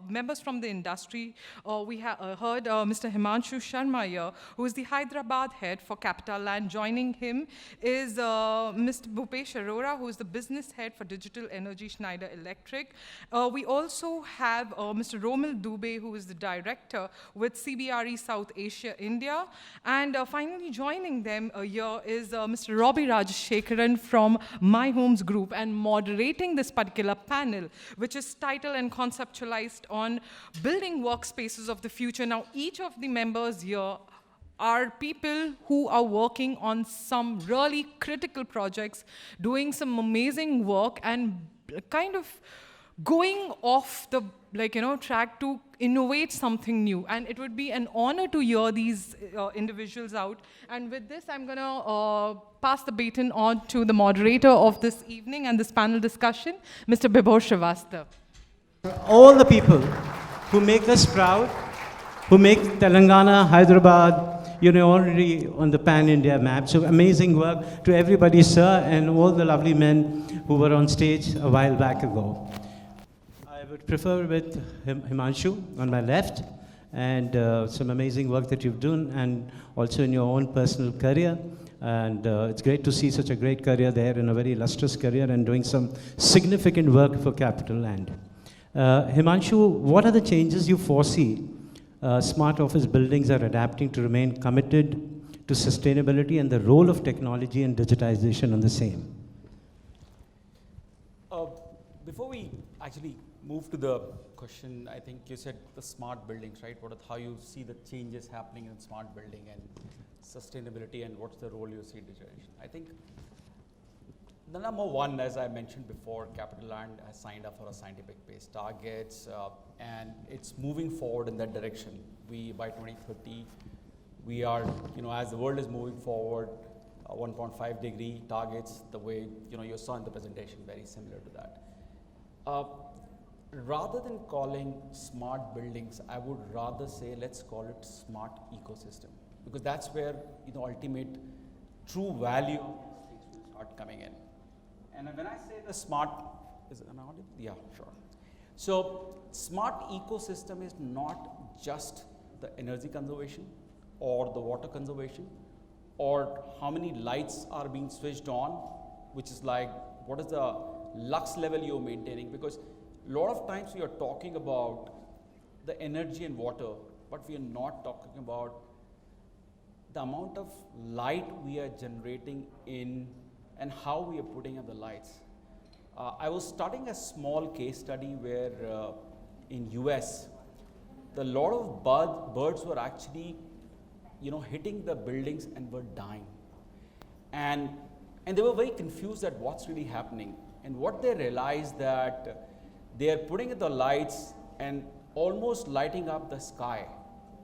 members from the industry. We heard Mr. Himanshu Sharma here, who is the Hyderabad head for Capital Land. Joining him is Mr. Bhupesh Arora, who is the business head for Digital Energy Schneider Electric. We also have Mr. Romil Dubey, who is the director with CBRE South Asia, India. And finally joining them here is Mr. Robbie Rajashekharan from My Homes Group, and moderating this particular panel, which is titled and conceptualized on building workspaces of the future. Now, each of the members here are people who are working on some really critical projects, doing some amazing work, and kind of going off the track to innovate something new. And it would be an honor to hear these individuals out. And with this, I'm going to pass the baton on to the moderator of this evening and this panel discussion, Mr. Bibhor Srivastava. All the people who make us proud, who make Telangana, Hyderabad, already on the pan-India map. So amazing work to everybody, sir, and all the lovely men who were on stage a while back ago. I would prefer with Himanshu on my left, and some amazing work that you've done, and also in your own personal career. And it's great to see such a great career there, and a very illustrious career, and doing some significant work for Capital Land. Himanshu, what are the changes you foresee smart office buildings are adapting to remain committed to sustainability and the role of technology and digitization on the same? Before we actually move to the question, I think you said the smart buildings, right? How you see the changes happening in smart building and sustainability, and what's the role you see in digitization? I think the number one, as I mentioned before, CapitaLand has signed up for a scientific-based targets, and it's moving forward in that direction. By 2030, we are, as the world is moving forward, 1.5 degree targets, the way, you saw in the presentation, very similar to that. Rather than calling smart buildings, I would rather say, let's call it smart ecosystem, because that's where, ultimate true value of these things will start coming in. And when I say the smart, is it an audio? Yeah, sure. So smart ecosystem is not just the energy conservation or the water conservation or how many lights are being switched on, which is like, what is the lux level you're maintaining? Because a lot of times we are talking about the energy and water, but we are not talking about the amount of light we are generating in and how we are putting up the lights. I was starting a small case study where in US, a lot of birds were actually, hitting the buildings and were dying. And they were very confused at what's really happening. And what they realized that they are putting the lights and almost lighting up the sky.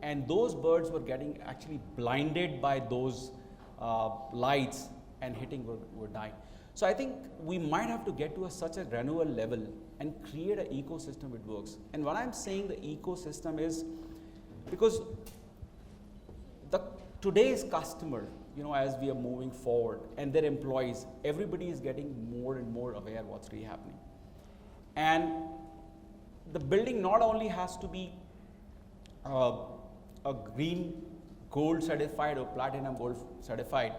And those birds were getting actually blinded by those lights and were dying. So I think we might have to get to such a granular level and create an ecosystem that works. And when I'm saying the ecosystem is because today's customer, as we are moving forward, and their employees, everybody is getting more and more aware of what's really happening. And the building not only has to be a green gold certified or platinum gold certified.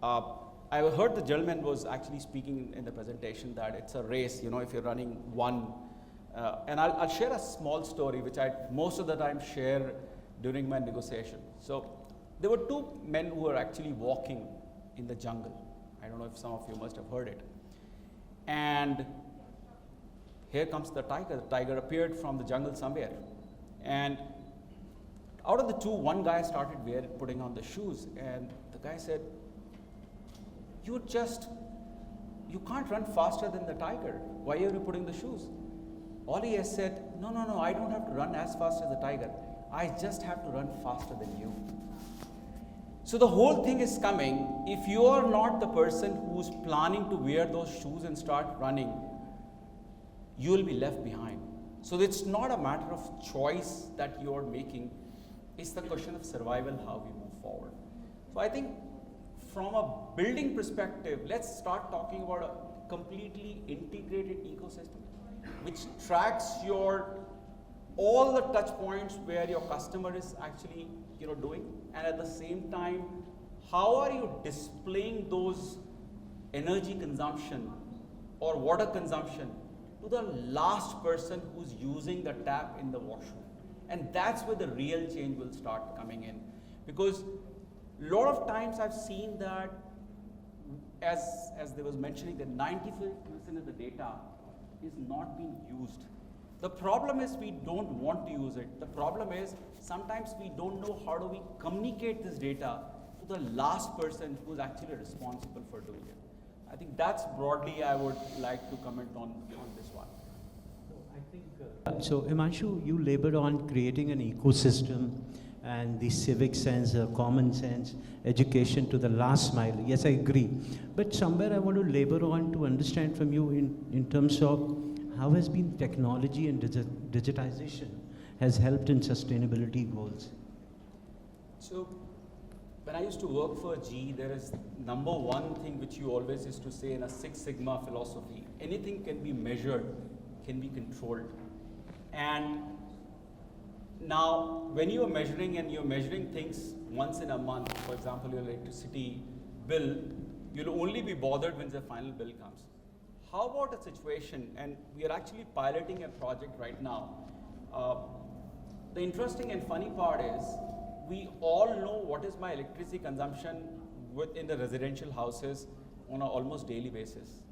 I heard the gentleman was actually speaking in the presentation that it's a race, if you're running one. And I'll share a small story, which I most of the time share during my negotiation. So there were two men who were actually walking in the jungle. I don't know if some of you must have heard it. And here comes the tiger. The tiger appeared from the jungle somewhere. And out of the two, one guy started putting on the shoes. And the guy said, you can't run faster than the tiger. Why are you putting the shoes? Ollie has said, no, I don't have to run as fast as the tiger. I just have to run faster than you. So the whole thing is coming. If you are not the person who's planning to wear those shoes and start running, you will be left behind. So it's not a matter of choice that you're making. It's the question of survival, how we move forward. So I think from a building perspective, let's start talking about a completely integrated ecosystem, which tracks all the touch points where your customer is actually doing, and at the same time, how are you displaying those energy consumption or water consumption to the last person who's using the tap in the washroom. And that's where the real change will start coming in. Because a lot of times I've seen that, as they was mentioning, that 95% of the data is not being used. The problem is we don't want to use it. The problem is sometimes we don't know how do we communicate this data to the last person who's actually responsible for doing it. I think that's broadly I would like to comment on this one. So Himanshu, you labored on creating an ecosystem and the civic sense, common sense, education to the last mile. Yes, I agree. But somewhere I want to labor on to understand from you in terms of how has been technology and digitization has helped in sustainability goals. So when I used to work for GE, there is number one thing which you always used to say in a Six Sigma philosophy. Anything can be measured, can be controlled. And now when you are measuring and you're measuring things once in a month, for example, your electricity bill, you'll only be bothered when the final bill comes. How about a situation, and we are actually piloting a project right now. The interesting and funny part is, we all know what is my electricity consumption within the residential houses on an almost daily basis.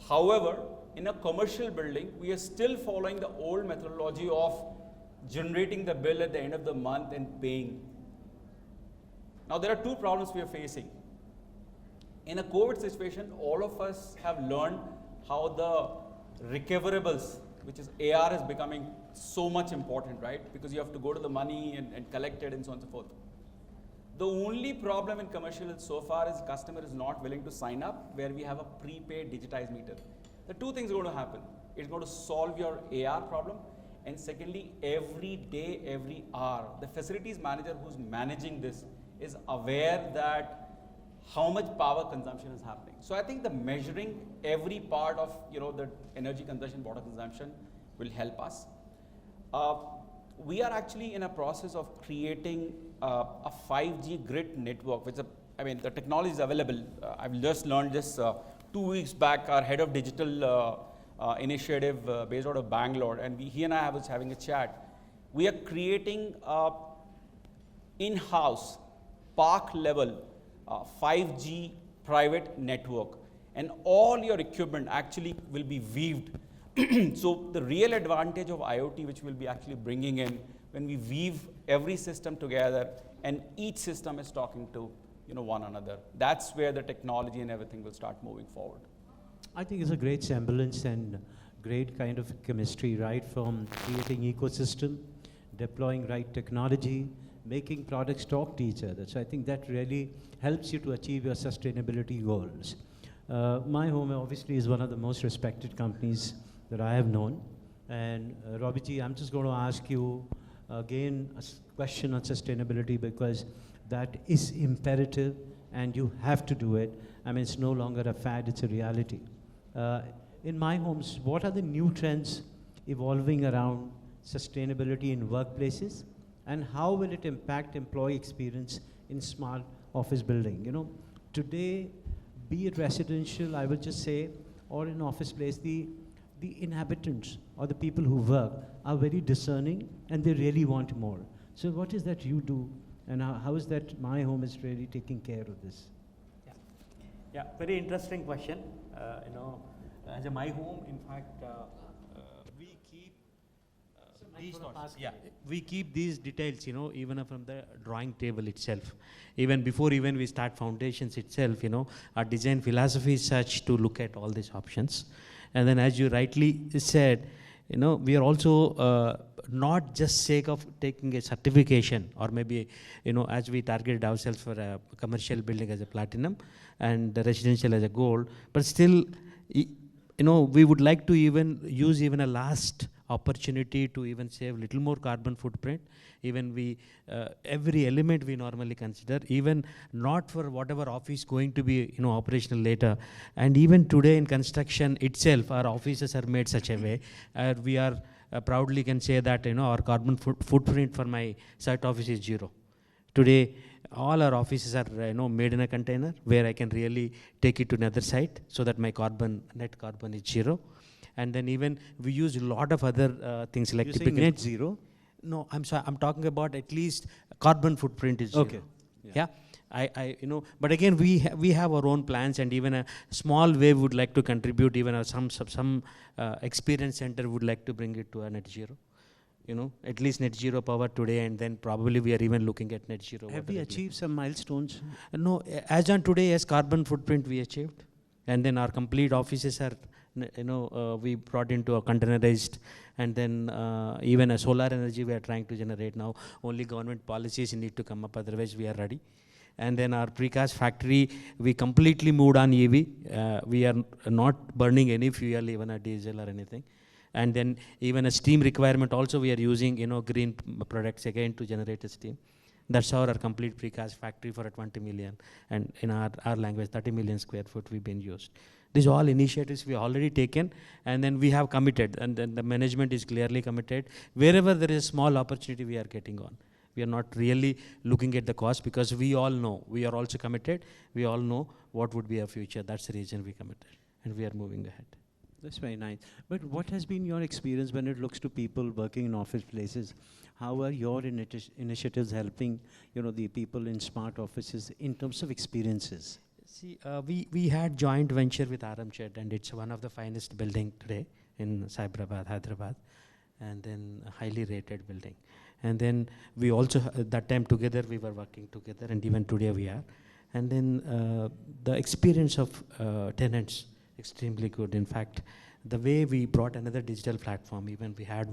However, in a commercial building, we are still following the old methodology of generating the bill at the end of the month and paying. Now, there are two problems we are facing. In a COVID situation, all of us have learned how the recoverables, which is AR, is becoming so much important, right? Because you have to go to the money and collect it and so on and so forth. The only problem in commercial so far is customer is not willing to sign up where we have a prepaid digitized meter. The two things are going to happen. It's going to solve your AR problem, and secondly, every day, every hour, the facilities manager who's managing this is aware that how much power consumption is happening. So I think the measuring every part of the energy consumption, water consumption will help us. We are actually in a process of creating a 5G grid network, which the technology is available. I've just learned this 2 weeks back. Our head of digital initiative based out of Bangalore, and he and I was having a chat. We are creating in-house park level 5G private network, and all your equipment actually will be weaved. So the real advantage of IoT, which we'll be actually bringing in when we weave every system together and each system is talking to one another, that's where the technology and everything will start moving forward. I think it's a great semblance and great kind of chemistry, right? From creating ecosystem, deploying right technology, making products talk to each other. So I think that really helps you to achieve your sustainability goals. My Home obviously is one of the most respected companies that I have known. And Robbie, I'm just going to ask you again a question on sustainability, because that is imperative and you have to do it. I mean, it's no longer a fad, it's a reality. In My Homes, what are the new trends evolving around sustainability in workplaces, and how will it impact employee experience in smart office building? Today, be it residential, I will just say, or in office place, the inhabitants or the people who work are very discerning and they really want more. So what is that you do, and how is that My Home is really taking care of this? Yeah, very interesting question. As a My Home, in fact, we keep these thoughts. Yeah, we keep these details, even from the drawing table itself. Even before we start foundations itself, our design philosophy is such to look at all these options. And then, as you rightly said, we are also not just sake of taking a certification, or maybe, as we targeted ourselves for a commercial building as a platinum and the residential as a gold, but still, we would like to even use a last opportunity to even save little more carbon footprint. Even every element we normally consider, even not for whatever office going to be operational later. And even today in construction itself, our offices are made such a way, we are proudly can say that our carbon footprint for my site office is 0. Today, all our offices are made in a container where I can really take it to another site, so that my net carbon is 0. And then even we use a lot of other things like typical net zero. No, I'm sorry. I'm talking about at least carbon footprint is 0. Okay. Yeah. But again, we have our own plans, and even a small way would like to contribute. Even some experience center would like to bring it to a net zero. At least net zero power today, and then probably we are even looking at net zero. Have we achieved some milestones? No, as on today, as carbon footprint we achieved, and then our complete offices are, we brought into a containerized, and then even a solar energy we are trying to generate now. Only government policies need to come up, otherwise we are ready. And then our precast factory, we completely moved on EV. We are not burning any fuel, even a diesel or anything. And then even a steam requirement also we are using, green products again to generate a steam. That's our complete precast factory for a 20 million, and in our language, 30 million square foot we've been used. These all initiatives we already taken, and then we have committed, and then the management is clearly committed. Wherever there is a small opportunity, we are getting on. We are not really looking at the cost, because we all know, we are also committed. We all know what would be our future. That's the reason we committed, and we are moving ahead. That's very nice. But what has been your experience when it looks to people working in office places? How are your initiatives helping, the people in smart offices in terms of experiences? See, we had joint venture with Aramched, and it's one of the finest building today in Cyberabad, Hyderabad, and then a highly rated building. And then we also, that time together, we were working together, and even today we are. And then the experience of tenants, extremely good. In fact, the way we brought another digital platform, even we had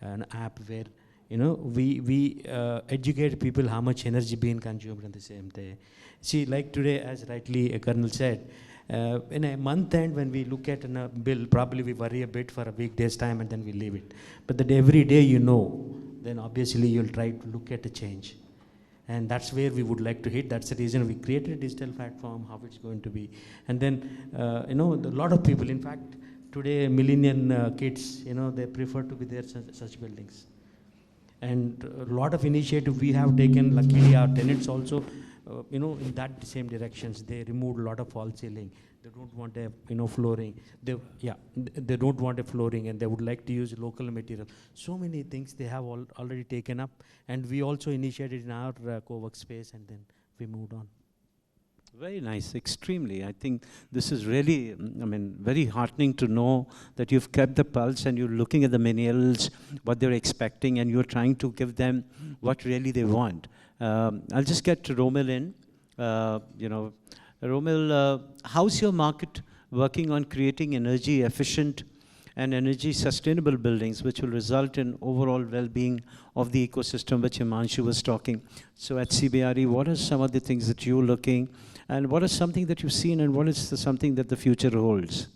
an app where, you know, we educate people how much energy being consumed in the same day. See, like today, as rightly Colonel said, in a month end when we look at a bill, probably we worry a bit for a weekday's time and then we leave it. But that every day you know, then obviously you'll try to look at a change. And that's where we would like to hit. That's the reason we created a digital platform, how it's going to be. And then, you know, a lot of people, in fact, today millennial kids, you know, they prefer to be there in such buildings. And a lot of initiative we have taken, luckily our tenants also, you know, in that same directions. They removed a lot of false ceiling. They don't want a, you know, flooring. They don't want a flooring, and they would like to use local material. So many things they have already taken up, and we also initiated in our co-work space, and then we moved on. Very nice, extremely. I think this is really, I mean, very heartening to know that you've kept the pulse and you're looking at the millennials, what they're expecting, and you're trying to give them what really they want. I'll just get to Romil in. You know, Romil, how's your market working on creating energy efficient and energy sustainable buildings, which will result in overall well-being of the ecosystem, which Himanshu was talking. So at CBRE, what are some of the things that you're looking, and what is something that you've seen, and what is something that the future holds?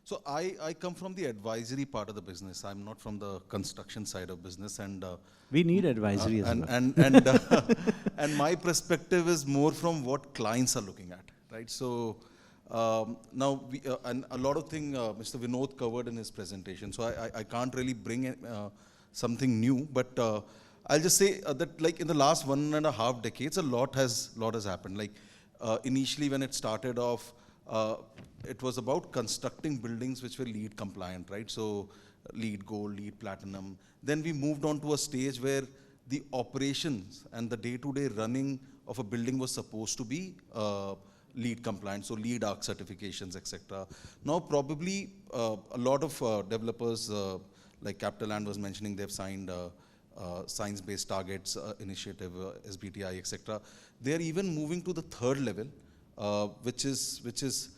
So I come from the advisory part of the business. I'm not from the construction side of business, and we need advisory as well. And my perspective is more from what clients are looking at, right? So now and a lot of things Mr. Vinod covered in his presentation. So I can't really bring something new, but I'll just say that like in the last 1.5 decades, a lot has happened. Like initially when it started off, it was about constructing buildings which were LEED compliant, right? So LEED Gold, LEED Platinum. Then we moved on to a stage where the operations and the day-to-day running of a building was supposed to be LEED compliant, so LEED ARC certifications, etc. Now probably a lot of developers, like Capitaland was mentioning, they've signed science-based targets initiative, SBTI, etc. They are even moving to the third level, which is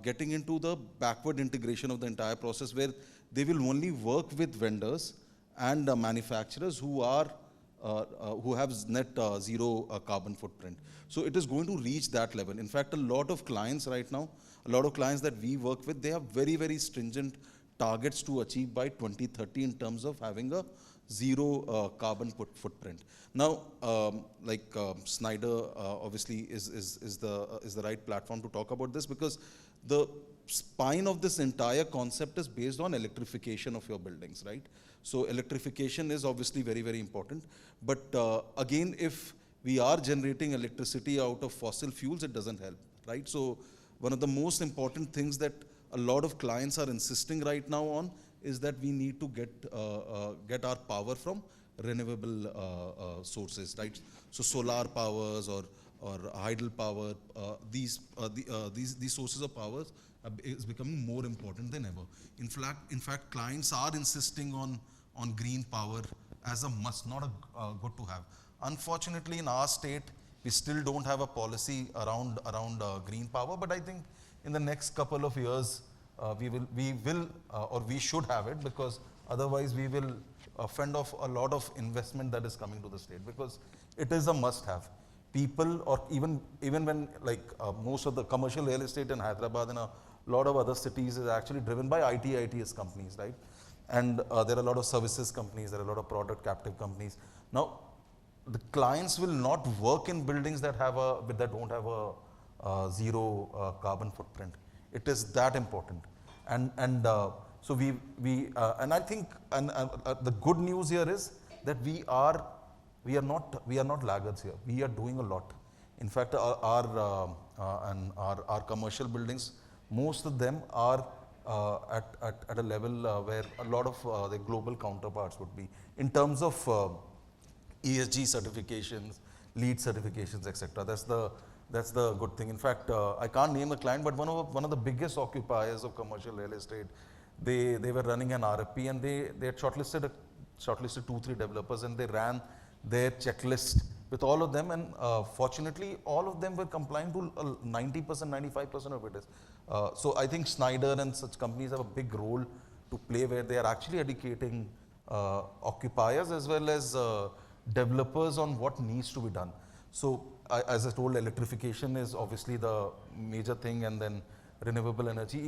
getting into the backward integration of the entire process, where they will only work with vendors and manufacturers who have net zero carbon footprint. So it is going to reach that level. In fact, a lot of clients right now, a lot of clients that we work with, they have very, very stringent targets to achieve by 2030 in terms of having a zero carbon footprint. Now, Snyder obviously is the right platform to talk about this, because the spine of this entire concept is based on electrification of your buildings, right? So electrification is obviously very, very important. But again, if we are generating electricity out of fossil fuels, it doesn't help, right? So one of the most important things that a lot of clients are insisting right now on is that we need to get our power from renewable sources, right? So solar powers or hydel power, these sources of power is becoming more important than ever. In fact, clients are insisting on green power as a must, not a good to have. Unfortunately, in our state, we still don't have a policy around green power, but I think in the next couple of years, we should have it, because otherwise we will fend off a lot of investment that is coming to the state, because it is a must-have. People, or even when most of the commercial real estate in Hyderabad and a lot of other cities is actually driven by ITS companies, right? And there are a lot of services companies, there are a lot of product captive companies. Now, the clients will not work in buildings that don't have a zero carbon footprint. It is that important. And so I think the good news here is that we are not laggards here. We are doing a lot. In fact, our commercial buildings, most of them are at a level where a lot of the global counterparts would be in terms of ESG certifications, LEED certifications, etc. That's the That's the good thing. In fact, I can't name the client, but one of the biggest occupiers of commercial real estate, they were running an RFP, and they had shortlisted 2-3 developers, and they ran their checklist with all of them, and fortunately all of them were complying to 90%, 95% of it. So I think Schneider and such companies have a big role to play, where they are actually educating occupiers as well as developers on what needs to be done. So as I told, electrification is obviously the major thing, and then renewable energy.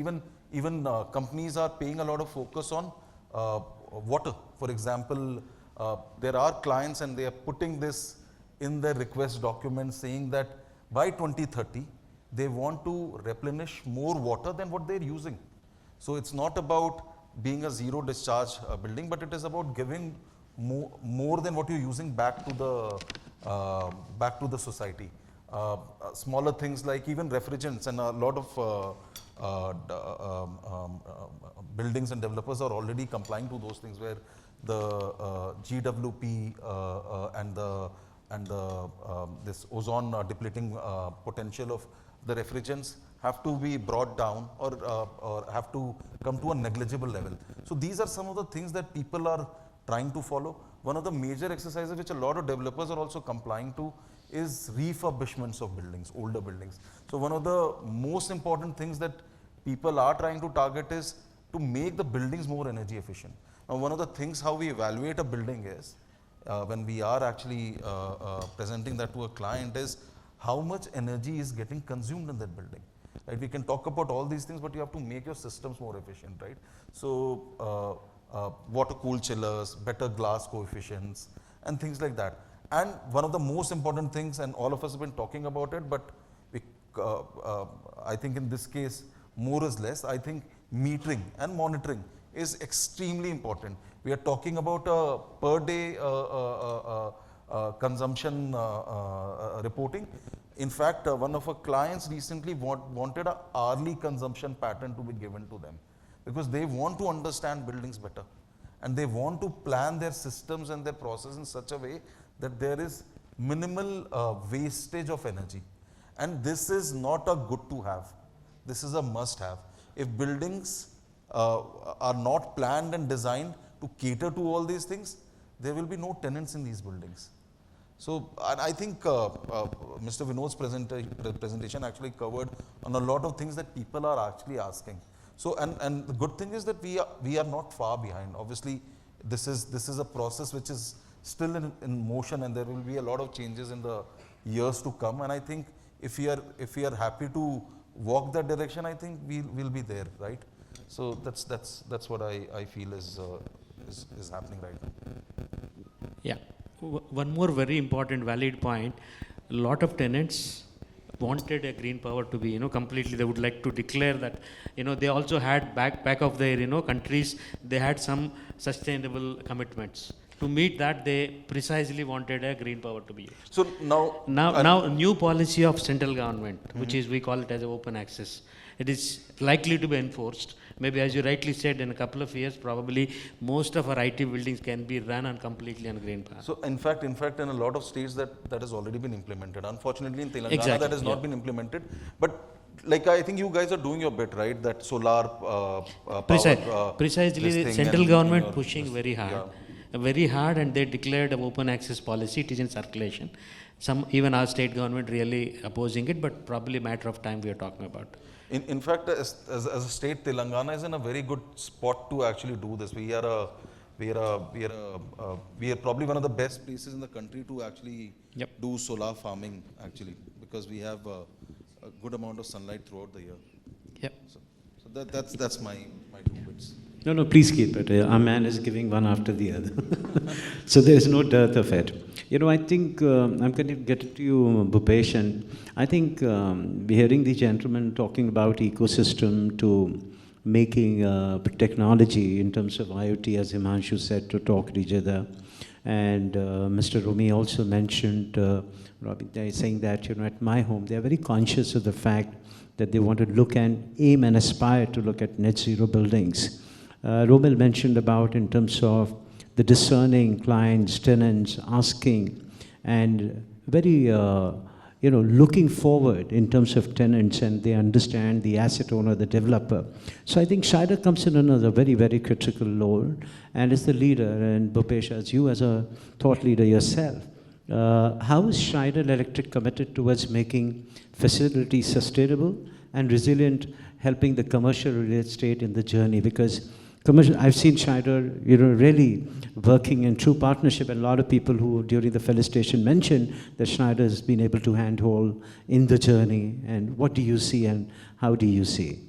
Even companies are paying a lot of focus on water. For example, there are clients, and they are putting this in their request document, saying that by 2030 they want to replenish more water than what they're using. So it's not about being a zero discharge building, but it is about giving more than what you're using back to the society. Smaller things like even refrigerants, and a lot of buildings and developers are already complying to those things, where the GWP and this ozone depleting potential of the refrigerants have to be brought down, or have to come to a negligible level. So these are some of the things that people are trying to follow. One of the major exercises which a lot of developers are also complying to is refurbishments of buildings, older buildings. So one of the most important things that people are trying to target is to make the buildings more energy efficient. Now, one of the things how we evaluate a building is, when we are actually presenting that to a client, is how much energy is getting consumed in that building. Right? We can talk about all these things, but you have to make your systems more efficient, right? So water cooled chillers, better glass coefficients, and things like that. And one of the most important things, and all of us have been talking about it, but I think in this case, more is less. I think metering and monitoring is extremely important. We are talking about a per day consumption reporting. In fact, one of our clients recently wanted an hourly consumption pattern to be given to them, because they want to understand buildings better, and they want to plan their systems and their process in such a way that there is minimal wastage of energy. And this is not a good to have, this is a must have. If buildings are not planned and designed to cater to all these things, there will be no tenants in these buildings. So I think Mr. Vinod's presentation actually covered on a lot of things that people are actually asking. So and the good thing is that we are not far behind. Obviously, this is a process which is still in motion, and there will be a lot of changes in the years to come. And I think if we are happy to walk that direction, I think we'll be there, right? So that's what I feel is happening right now. Yeah. One more very important valid point. A lot of tenants wanted a green power to be, completely. They would like to declare that, they also had back of their, countries, they had some sustainable commitments. To meet that, they precisely wanted a green power to be used. So now new policy of central government, which is, we call it as open access. It is likely to be enforced. Maybe, as you rightly said, in a couple of years, probably most of our IT buildings can be run on completely on green power. So in fact, in a lot of states that has already been implemented. Unfortunately, in Telangana, that has not been implemented. But like, I think you guys are doing your bit, right? That solar power, precisely, the central government pushing very hard. Very hard, and they declared an open access policy. It is in circulation. Even our state government really opposing it, but probably a matter of time we are talking about. In fact, as a state, Telangana is in a very good spot to actually do this. We are probably one of the best places in the country to actually do solar farming, actually, because we have a good amount of sunlight throughout the year. Yep. So that's my 2 bits. No, please keep it. Our man is giving one after the other. So there is no dearth of it. I think, I'm going to get to you, Bhupesh, and I think we're hearing the gentleman talking about ecosystem to making technology in terms of IoT, as Himanshu said, to talk to each other. And Mr. Rumi also mentioned, Robin, saying that, at my home, they're very conscious of the fact that they want to look and aim and aspire to look at net zero buildings. Romil mentioned about in terms of the discerning clients, tenants asking, and very, looking forward in terms of tenants, and they understand the asset owner, the developer. So I think Schneider comes in another very, very critical role, and is the leader. And Bhupesh, as you as a thought leader yourself, how is Schneider Electric committed towards making facilities sustainable and resilient, helping the commercial real estate in the journey? Because I've seen Schneider, really working in true partnership, and a lot of people who during the felicitation mentioned that Schneider has been able to handhold in the journey. And what do you see, and how do you see?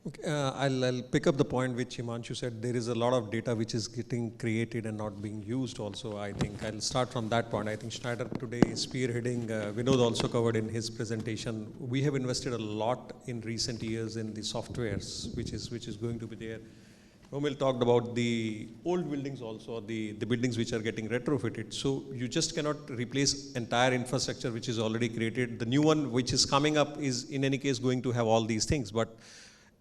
Okay, I'll pick up the point which Himanshu said. There is a lot of data which is getting created and not being used also. I think I'll start from that point. I think Schneider today is spearheading, Vinod also covered in his presentation. We have invested a lot in recent years in the softwares, which is going to be there. Romil talked about the old buildings also, the buildings which are getting retrofitted. So you just cannot replace entire infrastructure which is already created. The new one which is coming up is in any case going to have all these things. But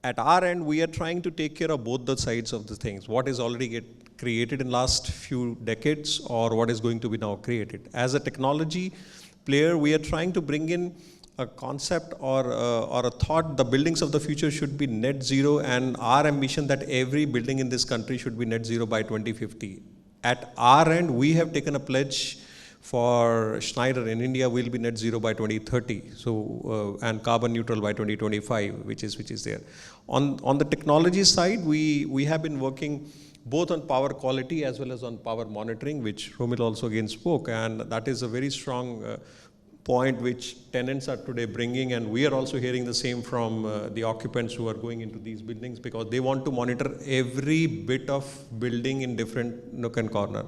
at our end, we are trying to take care of both the sides of the things. What is already get created in last few decades, or what is going to be now created. As a technology player, we are trying to bring in a concept or a thought. The buildings of the future should be net zero, and our ambition that every building in this country should be net zero by 2050. At our end, we have taken a pledge for Schneider in India will be net zero by 2030, so and carbon neutral by 2025, which is there. On the technology side, we have been working both on power quality as well as on power monitoring, which Romil also again spoke, and that is a very strong point which tenants are today bringing, and we are also hearing the same from the occupants who are going into these buildings, because they want to monitor every bit of building in different nook and corner.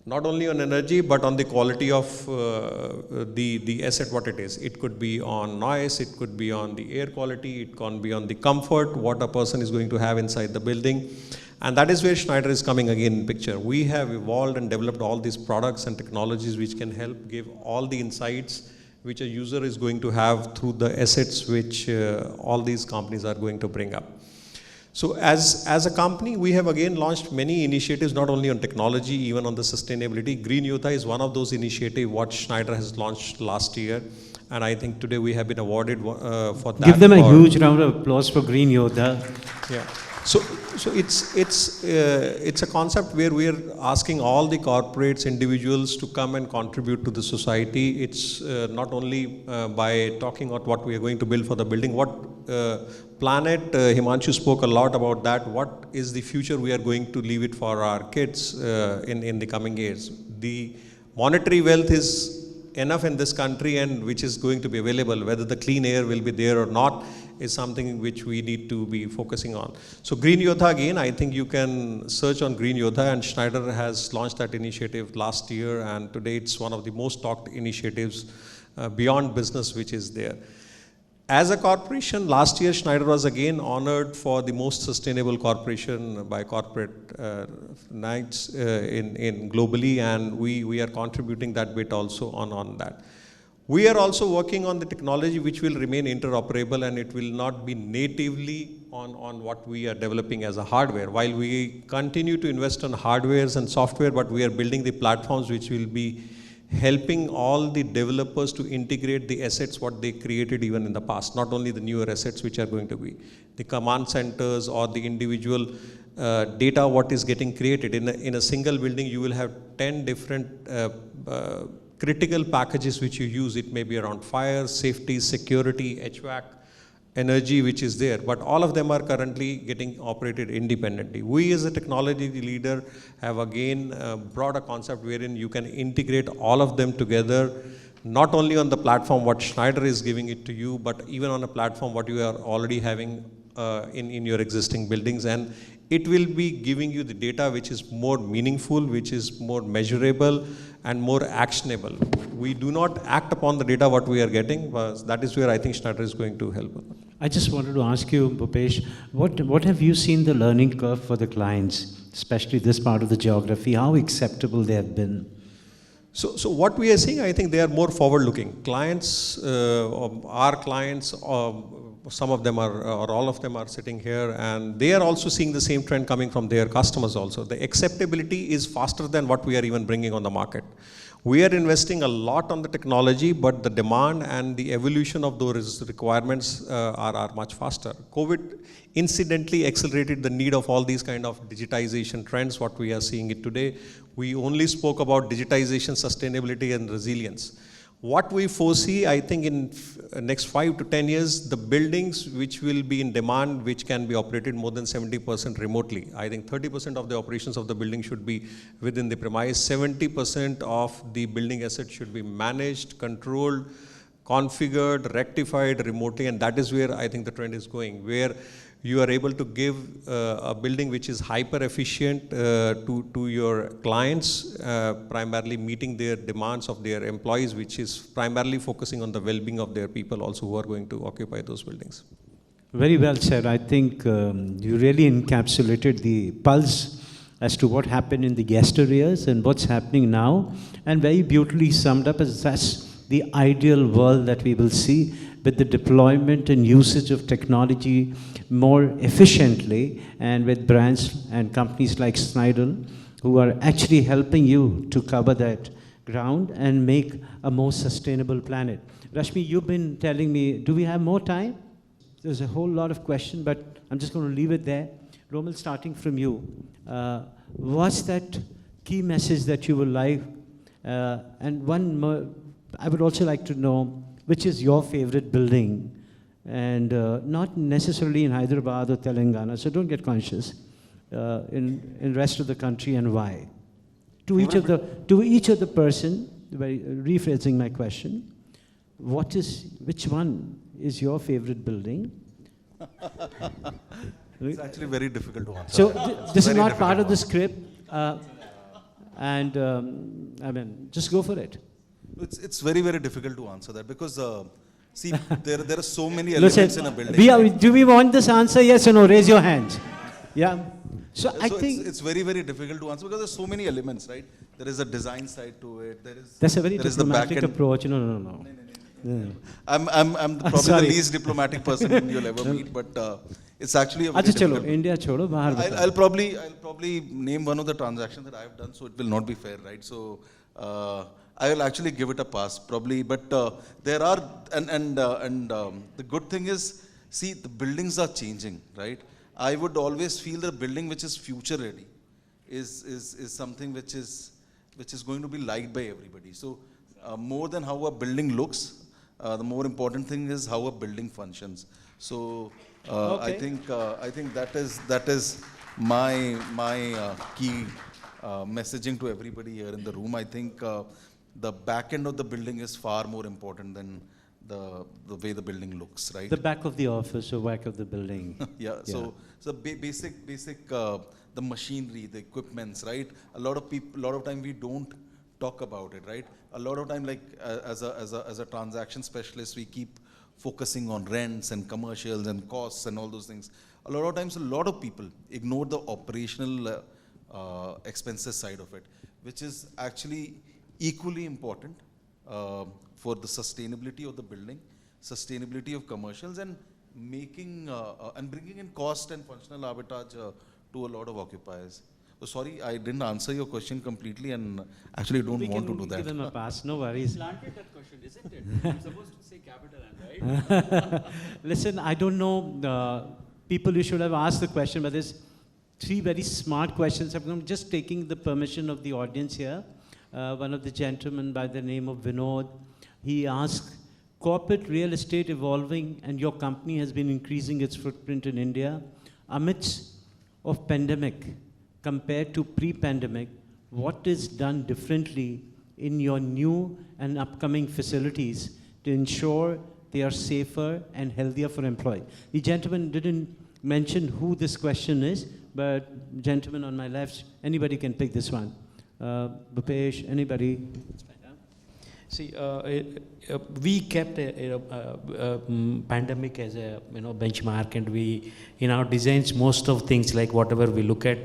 Not only on energy, but on the quality of the asset, what it is. It could be on noise, it could be on the air quality, it can be on the comfort, what a person is going to have inside the building. And that is where Schneider is coming again in picture. We have evolved and developed all these products and technologies which can help give all the insights which a user is going to have through the assets which all these companies are going to bring up. So as a company, we have again launched many initiatives, not only on technology, even on the sustainability. Green Yoddha is one of those initiatives what Schneider has launched last year. And I think today we have been awarded for that. Give them a huge round of applause for Green Yoddha. Yeah. So it's a concept where we are asking all the corporates, individuals to come and contribute to the society. It's not only by talking about what we are going to build for the building, what planet, Himanshu spoke a lot about that, what is the future we are going to leave it for our kids in the coming years. The monetary wealth is enough in this country, and which is going to be available. Whether the clean air will be there or not is something which we need to be focusing on. So Green Yoddha, again, I think you can search on Green Yoddha, and Schneider has launched that initiative last year, and today it's one of the most talked initiatives beyond business which is there. As a corporation, last year Schneider was again honored for the most sustainable corporation by corporate nights in globally, and we are contributing that bit also on that. We are also working on the technology which will remain interoperable, and it will not be natively on what we are developing as a hardware. While we continue to invest on hardwares and software, but we are building the platforms which will be helping all the developers to integrate the assets what they created even in the past, not only the newer assets which are going to be the command centers or the individual data what is getting created. In a single building, you will have 10 different critical packages which you use. It may be around fire, safety, security, HVAC, energy which is there, but all of them are currently getting operated independently. We as a technology leader have again brought a concept wherein you can integrate all of them together, not only on the platform what Schneider is giving it to you, but even on a platform what you are already having in your existing buildings, and it will be giving you the data which is more meaningful, which is more measurable and more actionable. We do not act upon the data what we are getting, but that is where I think Schneider is going to help. I just wanted to ask you, Bhupesh, what have you seen the learning curve for the clients, especially this part of the geography, how acceptable they have been? So what we are seeing, I think they are more forward-looking. Clients, our clients, some of them are, or all of them are sitting here, and they are also seeing the same trend coming from their customers also. The acceptability is faster than what we are even bringing on the market. We are investing a lot on the technology, but the demand and the evolution of those requirements are much faster. COVID incidentally accelerated the need of all these kind of digitization trends, what we are seeing it today. We only spoke about digitization, sustainability, and resilience. What we foresee, I think in next 5 to 10 years, the buildings which will be in demand, which can be operated more than 70% remotely. I think 30% of the operations of the building should be within the premise. 70% of the building assets should be managed, controlled, configured, rectified remotely, and that is where I think the trend is going, where you are able to give a building which is hyper efficient to your clients, primarily meeting their demands of their employees, which is primarily focusing on the well-being of their people also who are going to occupy those buildings. Very well said. I think you really encapsulated the pulse as to what happened in the yesteryears and what's happening now, and very beautifully summed up as that's the ideal world that we will see with the deployment and usage of technology more efficiently, and with brands and companies like Schneider who are actually helping you to cover that ground and make a more sustainable planet. Rashmi, you've been telling me, do we have more time? There's a whole lot of questions, but I'm just going to leave it there. Romil, starting from you, what's that key message that you would like? And one more, I would also like to know, which is your favorite building? And not necessarily in Hyderabad or Telangana, so don't get conscious, in rest of the country, and why? To each of the person, rephrasing my question, which one is your favorite building? It's actually very difficult to answer. So this is not part of the script, and I mean, just go for it. It's very, very difficult to answer that because see, there are so many elements in a building. Do we want this answer? Yes or no? Raise your hands. Yeah. So I think it's very, very difficult to answer because there's so many elements, right? There is a design side to it. That's a very diplomatic approach. No. I'm probably the least diplomatic person you'll ever meet, but it's actually a very difficult. India chodo, bahar bata. I'll probably name one of the transactions that I've done, so it will not be fair, right? So I will actually give it a pass, probably. But there are, and the good thing is, see, the buildings are changing, right? I would always feel the building which is future ready is something which is going to be liked by everybody. So more than how a building looks, the more important thing is how a building functions. So I think that is my key messaging to everybody here in the room. I think the back end of the building is far more important than the way the building looks, right? The back of the office or back of the building. Yeah. So basic the machinery, the equipments, right? A lot of time we don't talk about it, right? A lot of time, like as a transaction specialist, we keep focusing on rents and commercials and costs and all those things. A lot of times, a lot of people ignore the operational expenses side of it, which is actually equally important for the sustainability of the building, sustainability of commercials, and making and bringing in cost and functional arbitrage to a lot of occupiers. So sorry, I didn't answer your question completely, and actually don't want to do that. Give them a pass, no worries. Planted that question, isn't it? I'm supposed to say capital N, right? Listen, I don't know people you should have asked the question, but there's 3 very smart questions. I'm just taking the permission of the audience here. One of the gentlemen by the name of Vinod, he asked, corporate real estate evolving and your company has been increasing its footprint in India amidst of pandemic compared to pre-pandemic. What is done differently in your new and upcoming facilities to ensure they are safer and healthier for employees? The gentleman didn't mention who this question is, but gentleman on my left, anybody can pick this one. Bhupesh, anybody? See, we kept a pandemic as a benchmark, and we in our designs most of things like whatever we look at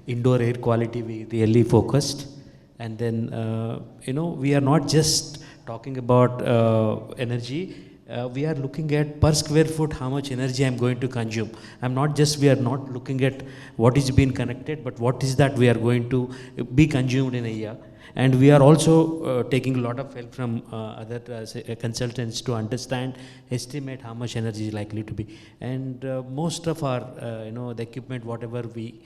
indoor air quality we really focused, and then we are not just talking about energy. We are looking at per square foot how much energy I'm going to consume. We are not looking at what is being connected, but what is that we are going to be consumed in a year. And we are also taking a lot of help from other consultants to understand, estimate how much energy is likely to be. And most of our, the equipment, whatever we,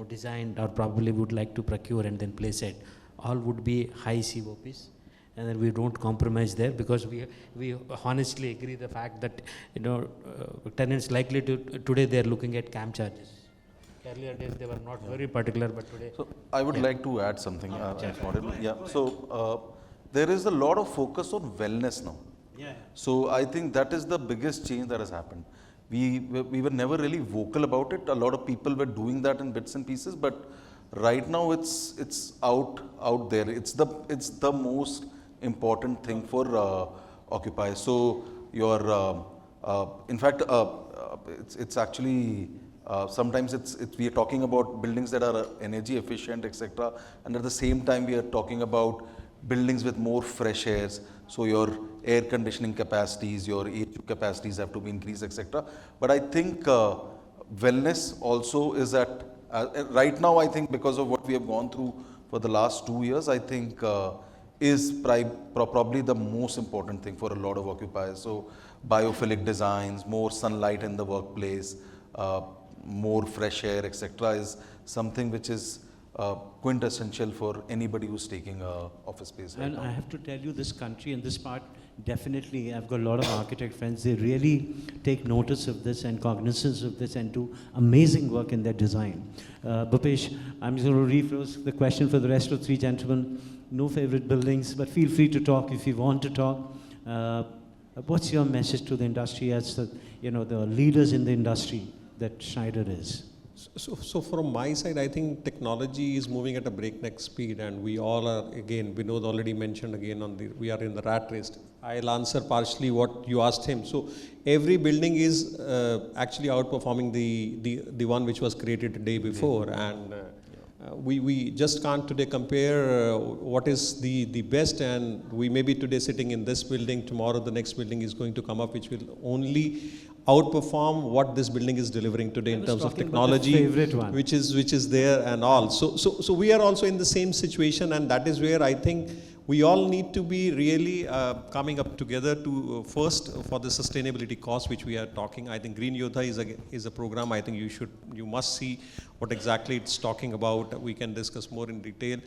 designed or probably would like to procure and then place it, all would be high COPs. And then we don't compromise there, because we honestly agree the fact that, tenants likely to, today they are looking at CAM charges. Earlier days they were not very particular, but today. So I would like to add something. So there is a lot of focus on wellness now. Yeah. So I think that is the biggest change that has happened. We were never really vocal about it. A lot of people were doing that in bits and pieces, but right now it's out there. It's the most important thing for occupiers. So in fact, it's actually. Sometimes we are talking about buildings that are energy efficient, etc. And at the same time, we are talking about buildings with more fresh airs. So your air conditioning capacities, your AC capacities have to be increased, etc. But I think wellness also is at, right now I think because of what we have gone through for the last 2 years, I think is probably the most important thing for a lot of occupiers. So biophilic designs, more sunlight in the workplace, more fresh air, etc. is something which is quintessential for anybody who's taking office space. And I have to tell you, this country and this part, definitely, I've got a lot of architect friends, they really take notice of this and cognizance of this and do amazing work in their design. Bhupesh, I'm just going to rephrase the question for the rest of 3 gentlemen. No favorite buildings, but feel free to talk if you want to talk. What's your message to the industry as the leaders in the industry that Schneider is? So from my side, I think technology is moving at a breakneck speed, and we all are, again, Vinod already mentioned again, we are in the rat race. I'll answer partially what you asked him. So every building is actually outperforming the one which was created the day before, and we just can't today compare what is the best, and we may be today sitting in this building, tomorrow the next building is going to come up which will only outperform what this building is delivering today in terms of technology, which is there and all. So we are also in the same situation, and that is where I think we all need to be really coming up together to first for the sustainability cost which we are talking. I think Green Yodha is a program. I think you must see what exactly it's talking about. We can discuss more in detail.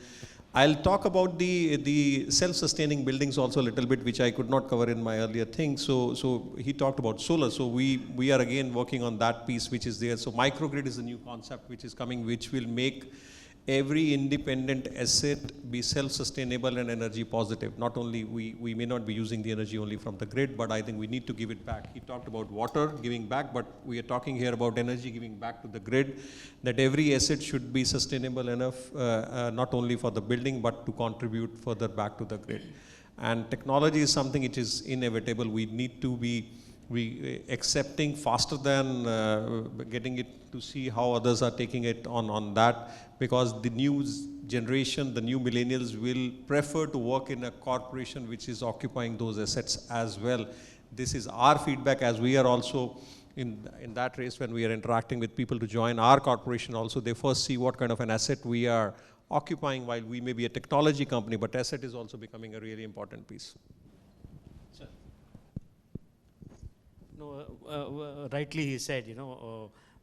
I'll talk about the self-sustaining buildings also a little bit, which I could not cover in my earlier thing. So he talked about solar. So we are again working on that piece which is there. So microgrid is a new concept which is coming, which will make every independent asset be self-sustainable and energy positive. Not only we may not be using the energy only from the grid, but I think we need to give it back. He talked about water giving back, but we are talking here about energy giving back to the grid, that every asset should be sustainable enough, not only for the building, but to contribute further back to the grid. And technology is something which is inevitable. We need to be accepting faster than getting it to see how others are taking it on that, because the new generation, the new millennials will prefer to work in a corporation which is occupying those assets as well. This is our feedback, as we are also in that race when we are interacting with people to join our corporation also. They first see what kind of an asset we are occupying, while we may be a technology company, but asset is also becoming a really important piece. Rightly he said,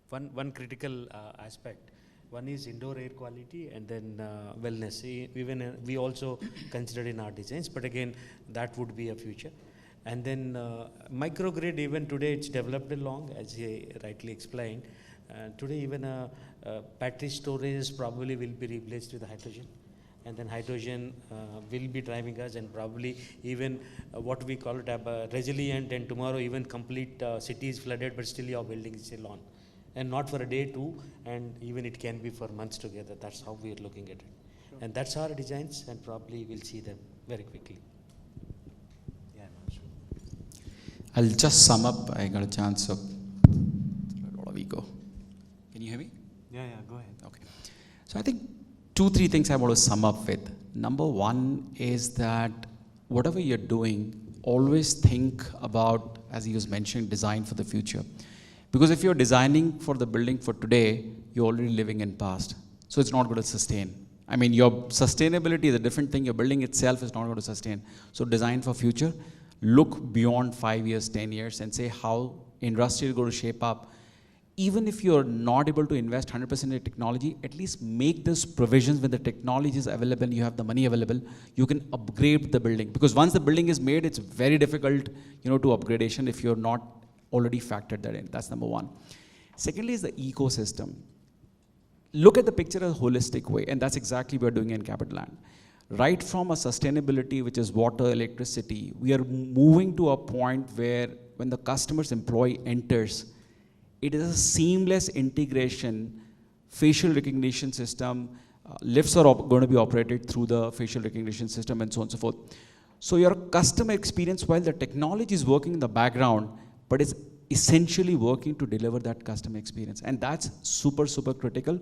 one critical aspect. One is indoor air quality, and then wellness. Even we also considered in our designs, but again, that would be a future. And then microgrid, even today it's developed along, as he rightly explained. Today even battery storage probably will be replaced with hydrogen. And then hydrogen will be driving us, and probably even what we call it resilient, and tomorrow even complete city is flooded, but still your building is still on. And not for a day, 2, and even it can be for months together. That's how we are looking at it. Sure. And that's our designs, and probably we'll see them very quickly. Yeah, I'll just sum up. I got a chance of a lot of ego. Can you hear me? Yeah, go ahead. Okay. So I think 2-3 things I want to sum up with. Number one is that whatever you're doing, always think about, as he was mentioning, design for the future. Because if you're designing for the building for today, you're already living in past. So it's not going to sustain. I mean, your sustainability is a different thing. Your building itself is not going to sustain. So design for future. Look beyond 5 years, 10 years, and say how industry is going to shape up. Even if you're not able to invest 100% in technology, at least make those provisions when the technology is available, you have the money available, you can upgrade the building. Because once the building is made, it's very difficult, to upgradation if you're not already factored that in. That's number one. Secondly is the ecosystem. Look at the picture in a holistic way, and that's exactly what we're doing in Capitaland. Right from a sustainability, which is water, electricity, we are moving to a point where when the customer's employee enters, it is a seamless integration, facial recognition system, lifts are going to be operated through the facial recognition system and so on and so forth. So your customer experience, while the technology is working in the background, but it's essentially working to deliver that customer experience. And that's super, super critical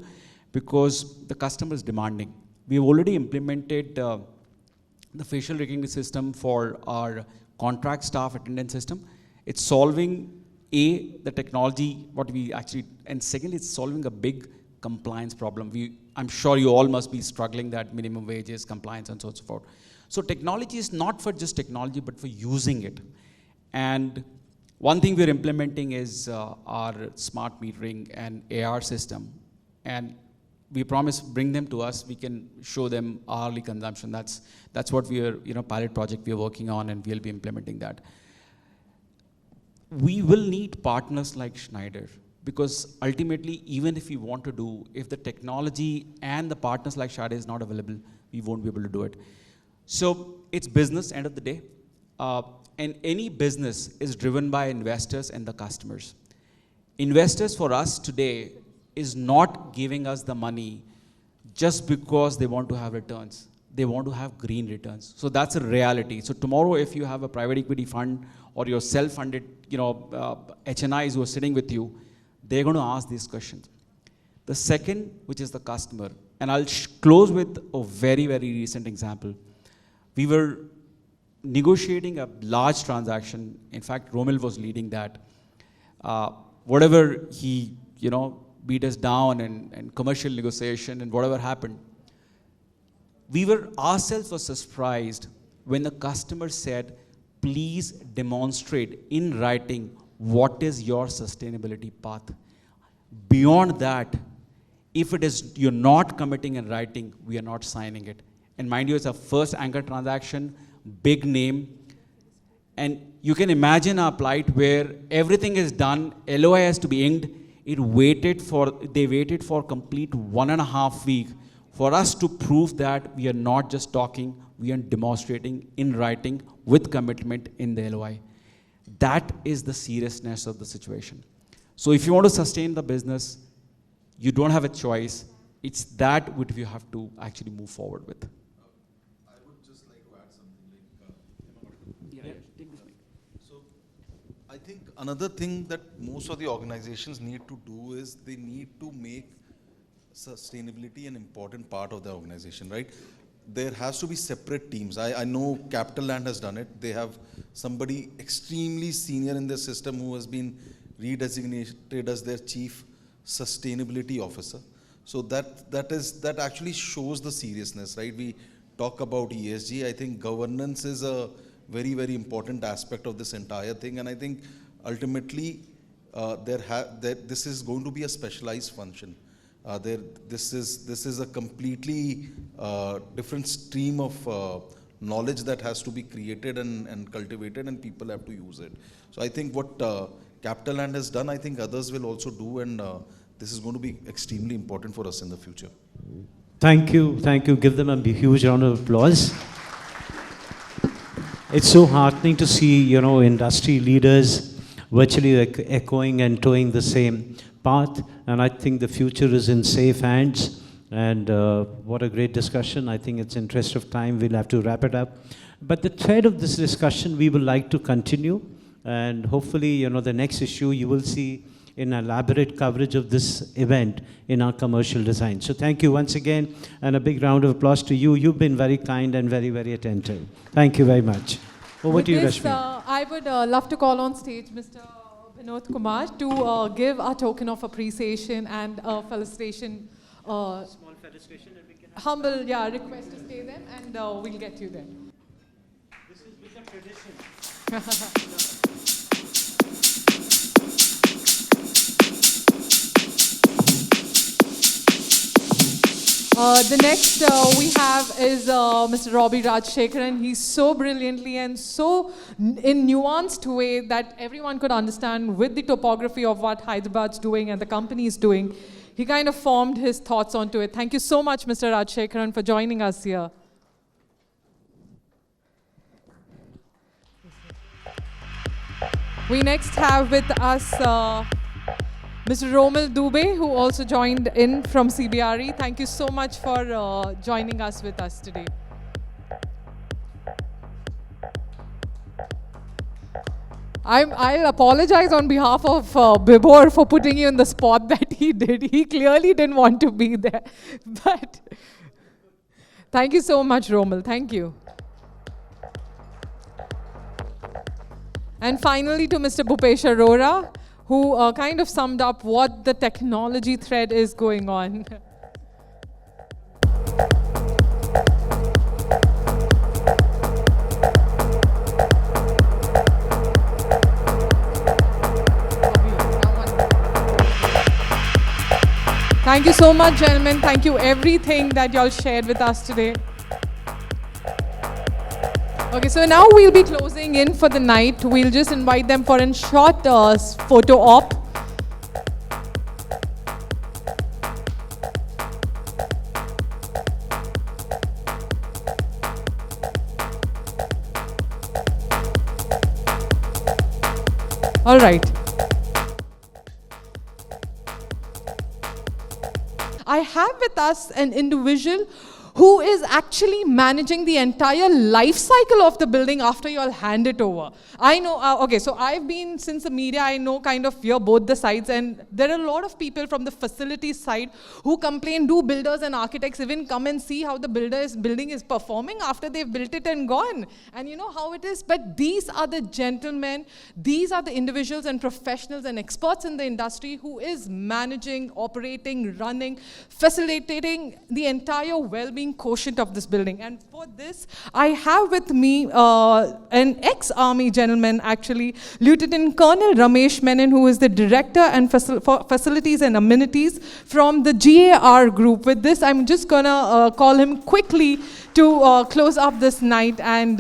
because the customer is demanding. We've already implemented the facial recognition system for our contract staff attendance system. It's solving the technology, and secondly, it's solving a big compliance problem. I'm sure you all must be struggling that minimum wages, compliance, and so on and so forth. So technology is not for just technology, but for using it. And one thing we're implementing is our smart metering and AR system. And we promise bring them to us, we can show them hourly consumption. That's what we are, pilot project we are working on, and we'll be implementing that. We will need partners like Schneider, because ultimately, even if we want to do, if the technology and the partners like Schneider is not available, we won't be able to do it. So it's business, end of the day. And any business is driven by investors and the customers. Investors for us today is not giving us the money just because they want to have returns. They want to have green returns. So that's a reality. So tomorrow, if you have a private equity fund or your self-funded, HNIs who are sitting with you, they're going to ask these questions. The second, which is the customer, and I'll close with a very, very recent example. We were negotiating a large transaction. In fact, Romil was leading that. Whatever he, beat us down and commercial negotiation and whatever happened, we were ourselves were surprised when the customer said, please demonstrate in writing what is your sustainability path. Beyond that, if it is you're not committing in writing, we are not signing it. And mind you, it's a first anchor transaction, big name. And you can imagine our plight where everything is done, LOI has to be inked. They waited for complete 1.5 weeks for us to prove that we are not just talking, we are demonstrating in writing with commitment in the LOI. That is the seriousness of the situation. So if you want to sustain the business, you don't have a choice. It's that which you have to actually move forward with. I would just like to add something. Take this mic. So I think another thing that most of the organizations need to do is they need to make sustainability an important part of the organization, right? There has to be separate teams. I know Capitaland has done it. They have somebody extremely senior in their system who has been redesignated as their chief sustainability officer. So that actually shows the seriousness, right? We talk about ESG. I think governance is a very, very important aspect of this entire thing. And I think ultimately this is going to be a specialized function. This is a completely different stream of knowledge that has to be created and cultivated, and people have to use it. So I think what Capitaland has done, I think others will also do, and this is going to be extremely important for us in the future. Thank you. Give them a huge round of applause. It's so heartening to see, industry leaders virtually echoing and towing the same path, and I think the future is in safe hands. And what a great discussion. I think it's interest of time, we'll have to wrap it up. But the thread of this discussion we would like to continue, and hopefully, the next issue you will see in elaborate coverage of this event in our commercial design. So thank you once again, and a big round of applause to you. You've been very kind and very, very attentive. Thank you very much. Over to you, Rashmi. I would love to call on stage Mr. Vinod Kumar to give a token of appreciation and felicitation. Small felicitation, and we can humble, yeah, request to stay there, and we'll get you there. This has become tradition. The next we have is Mr. Robbie Rajshekharan. He's so brilliantly and so in nuanced way that everyone could understand with the topography of what Hyderabad's doing and the company is doing. He kind of formed his thoughts onto it. Thank you so much, Mr. Rajshekharan, for joining us here. We next have with us Mr. Romil Dubey, who also joined in from CBRE. Thank you so much for joining us with us today. I'll apologize on behalf of Bibor for putting you in the spot that he did. He clearly didn't want to be there. But thank you so much, Romil. Thank you. And finally to Mr. Bhupesh Arora, who kind of summed up what the technology thread is going on. Thank you so much, gentlemen. Thank you everything that y'all shared with us today. Okay, so now we'll be closing in for the night. We'll just invite them for a short photo op. All right. I have with us an individual who is actually managing the entire life cycle of the building after you all hand it over. I know, okay, so I've been, since the media, I know kind of here both the sides, and there are a lot of people from the facilities side who complain, do builders and architects even come and see how the building is performing after they've built it and gone? And you know how it is, but these are the gentlemen, these are the individuals and professionals and experts in the industry who is managing, operating, running, facilitating the entire well-being quotient of this building. And for this, I have with me an ex-army gentleman, actually, Lieutenant Colonel Ramesh Menon, who is the Director and for Facilities and Amenities from the GAR group. With this, I'm just gonna call him quickly to close up this night and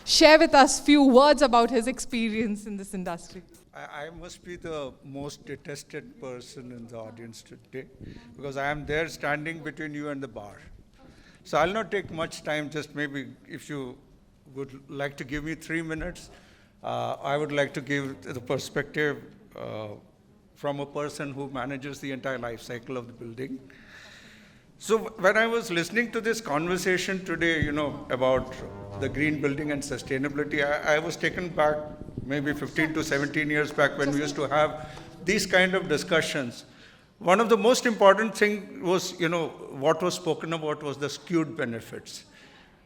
share with us few words about his experience in this industry. I must be the most detested person in the audience today because I am there standing between you and the bar. So I'll not take much time, just maybe if you would like to give me 3 minutes, I would like to give the perspective from a person who manages the entire life cycle of the building. So when I was listening to this conversation today, you know, about the green building and sustainability, I was taken back maybe 15 to 17 years back when we used to have these kind of discussions. One of the most important thing was, you know, what was spoken about was the skewed benefits,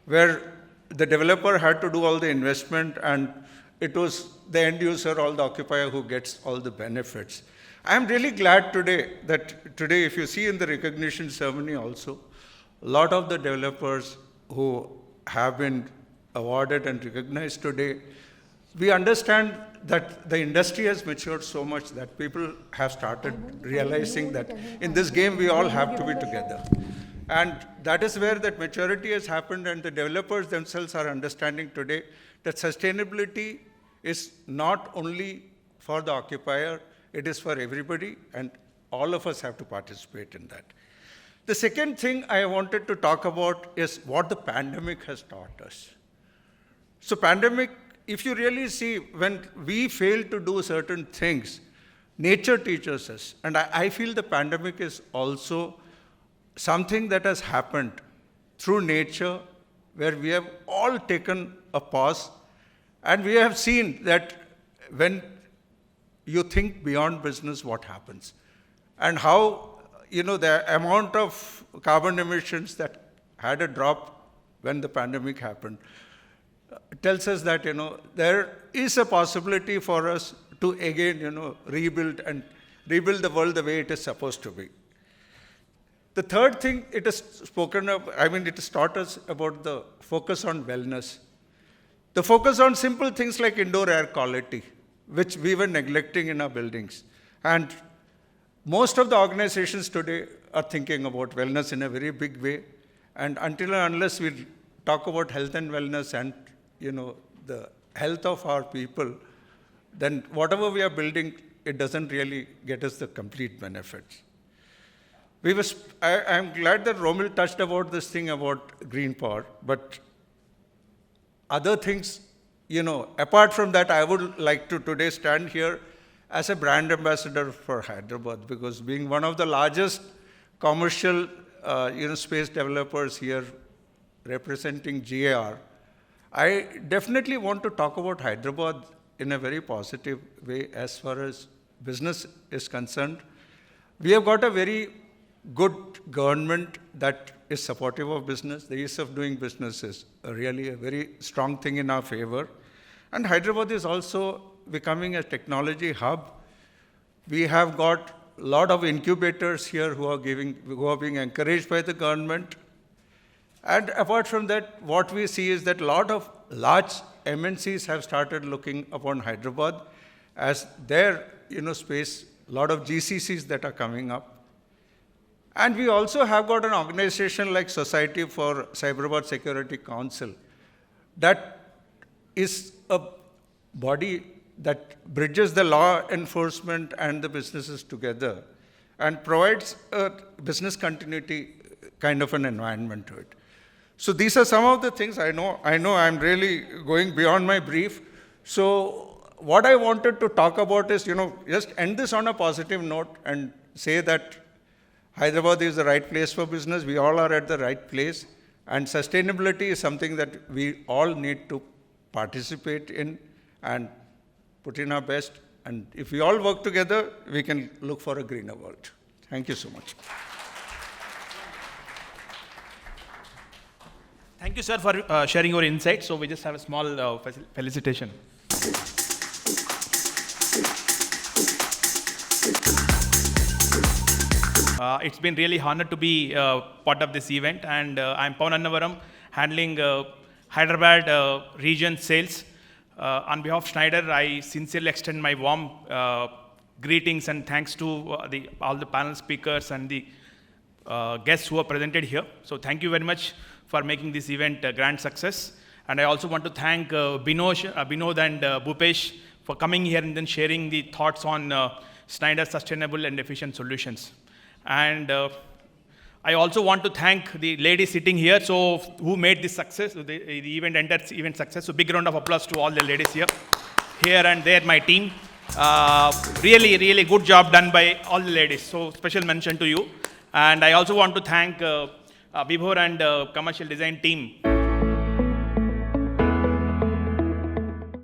where the developer had to do all the investment and it was the end user, all the occupier who gets all the benefits. I'm really glad today that today, if you see in the recognition ceremony also, a lot of the developers who have been awarded and recognized today, we understand that the industry has matured so much that people have started realizing that in this game we all have to be together. And that is where that maturity has happened, and the developers themselves are understanding today that sustainability is not only for the occupier, it is for everybody, and all of us have to participate in that. The second thing I wanted to talk about is what the pandemic has taught us. So pandemic, if you really see, when we fail to do certain things, nature teaches us. And I feel the pandemic is also something that has happened through nature, where we have all taken a pause, and we have seen that when you think beyond business, what happens, and how, you know, the amount of carbon emissions that had a drop when the pandemic happened tells us that, you know, there is a possibility for us to again, you know, rebuild the world the way it is supposed to be. The third thing it has spoken of, I mean, it has taught us about the focus on wellness. The focus on simple things like indoor air quality, which we were neglecting in our buildings. And most of the organizations today are thinking about wellness in a very big way. And until and unless we talk about health and wellness and, the health of our people, then whatever we are building, it doesn't really get us the complete benefits. I'm glad that Romil touched about this thing about green power, but other things, apart from that, I would like to today stand here as a brand ambassador for Hyderabad, because being one of the largest commercial, space developers here representing GAR, I definitely want to talk about Hyderabad in a very positive way as far as business is concerned. We have got a very good government that is supportive of business. The ease of doing business is really a very strong thing in our favor. And Hyderabad is also becoming a technology hub. We have got a lot of incubators here who are being encouraged by the government. And apart from that, what we see is that a lot of large MNCs have started looking upon Hyderabad as their space, a lot of GCCs that are coming up. And we also have got an organization like Society for Cyberabad Security Council that is a body that bridges the law enforcement and the businesses together and provides a business continuity kind of an environment to it. So these are some of the things I know I'm really going beyond my brief. So what I wanted to talk about is, just end this on a positive note and say that Hyderabad is the right place for business. We all are at the right place. And sustainability is something that we all need to participate in and put in our best. And if we all work together, we can look for a greener world. Thank you so much. Thank you, sir, for sharing your insights. So we just have a small felicitation. It's been really honored to be part of this event, and I'm Pawan Annavaram, handling Hyderabad region sales. On behalf of Schneider, I sincerely extend my warm greetings and thanks to all the panel speakers and the guests who are presented here. So thank you very much for making this event a grand success. And I also want to thank Binod and Bhupesh for coming here and then sharing the thoughts on Schneider's sustainable and efficient solutions. And I also want to thank the ladies sitting here, so who made this success, the entire event success. So big round of applause to all the ladies here and there, my team. Really, really good job done by all the ladies. So special mention to you. And I also want to thank Vibhor and commercial design team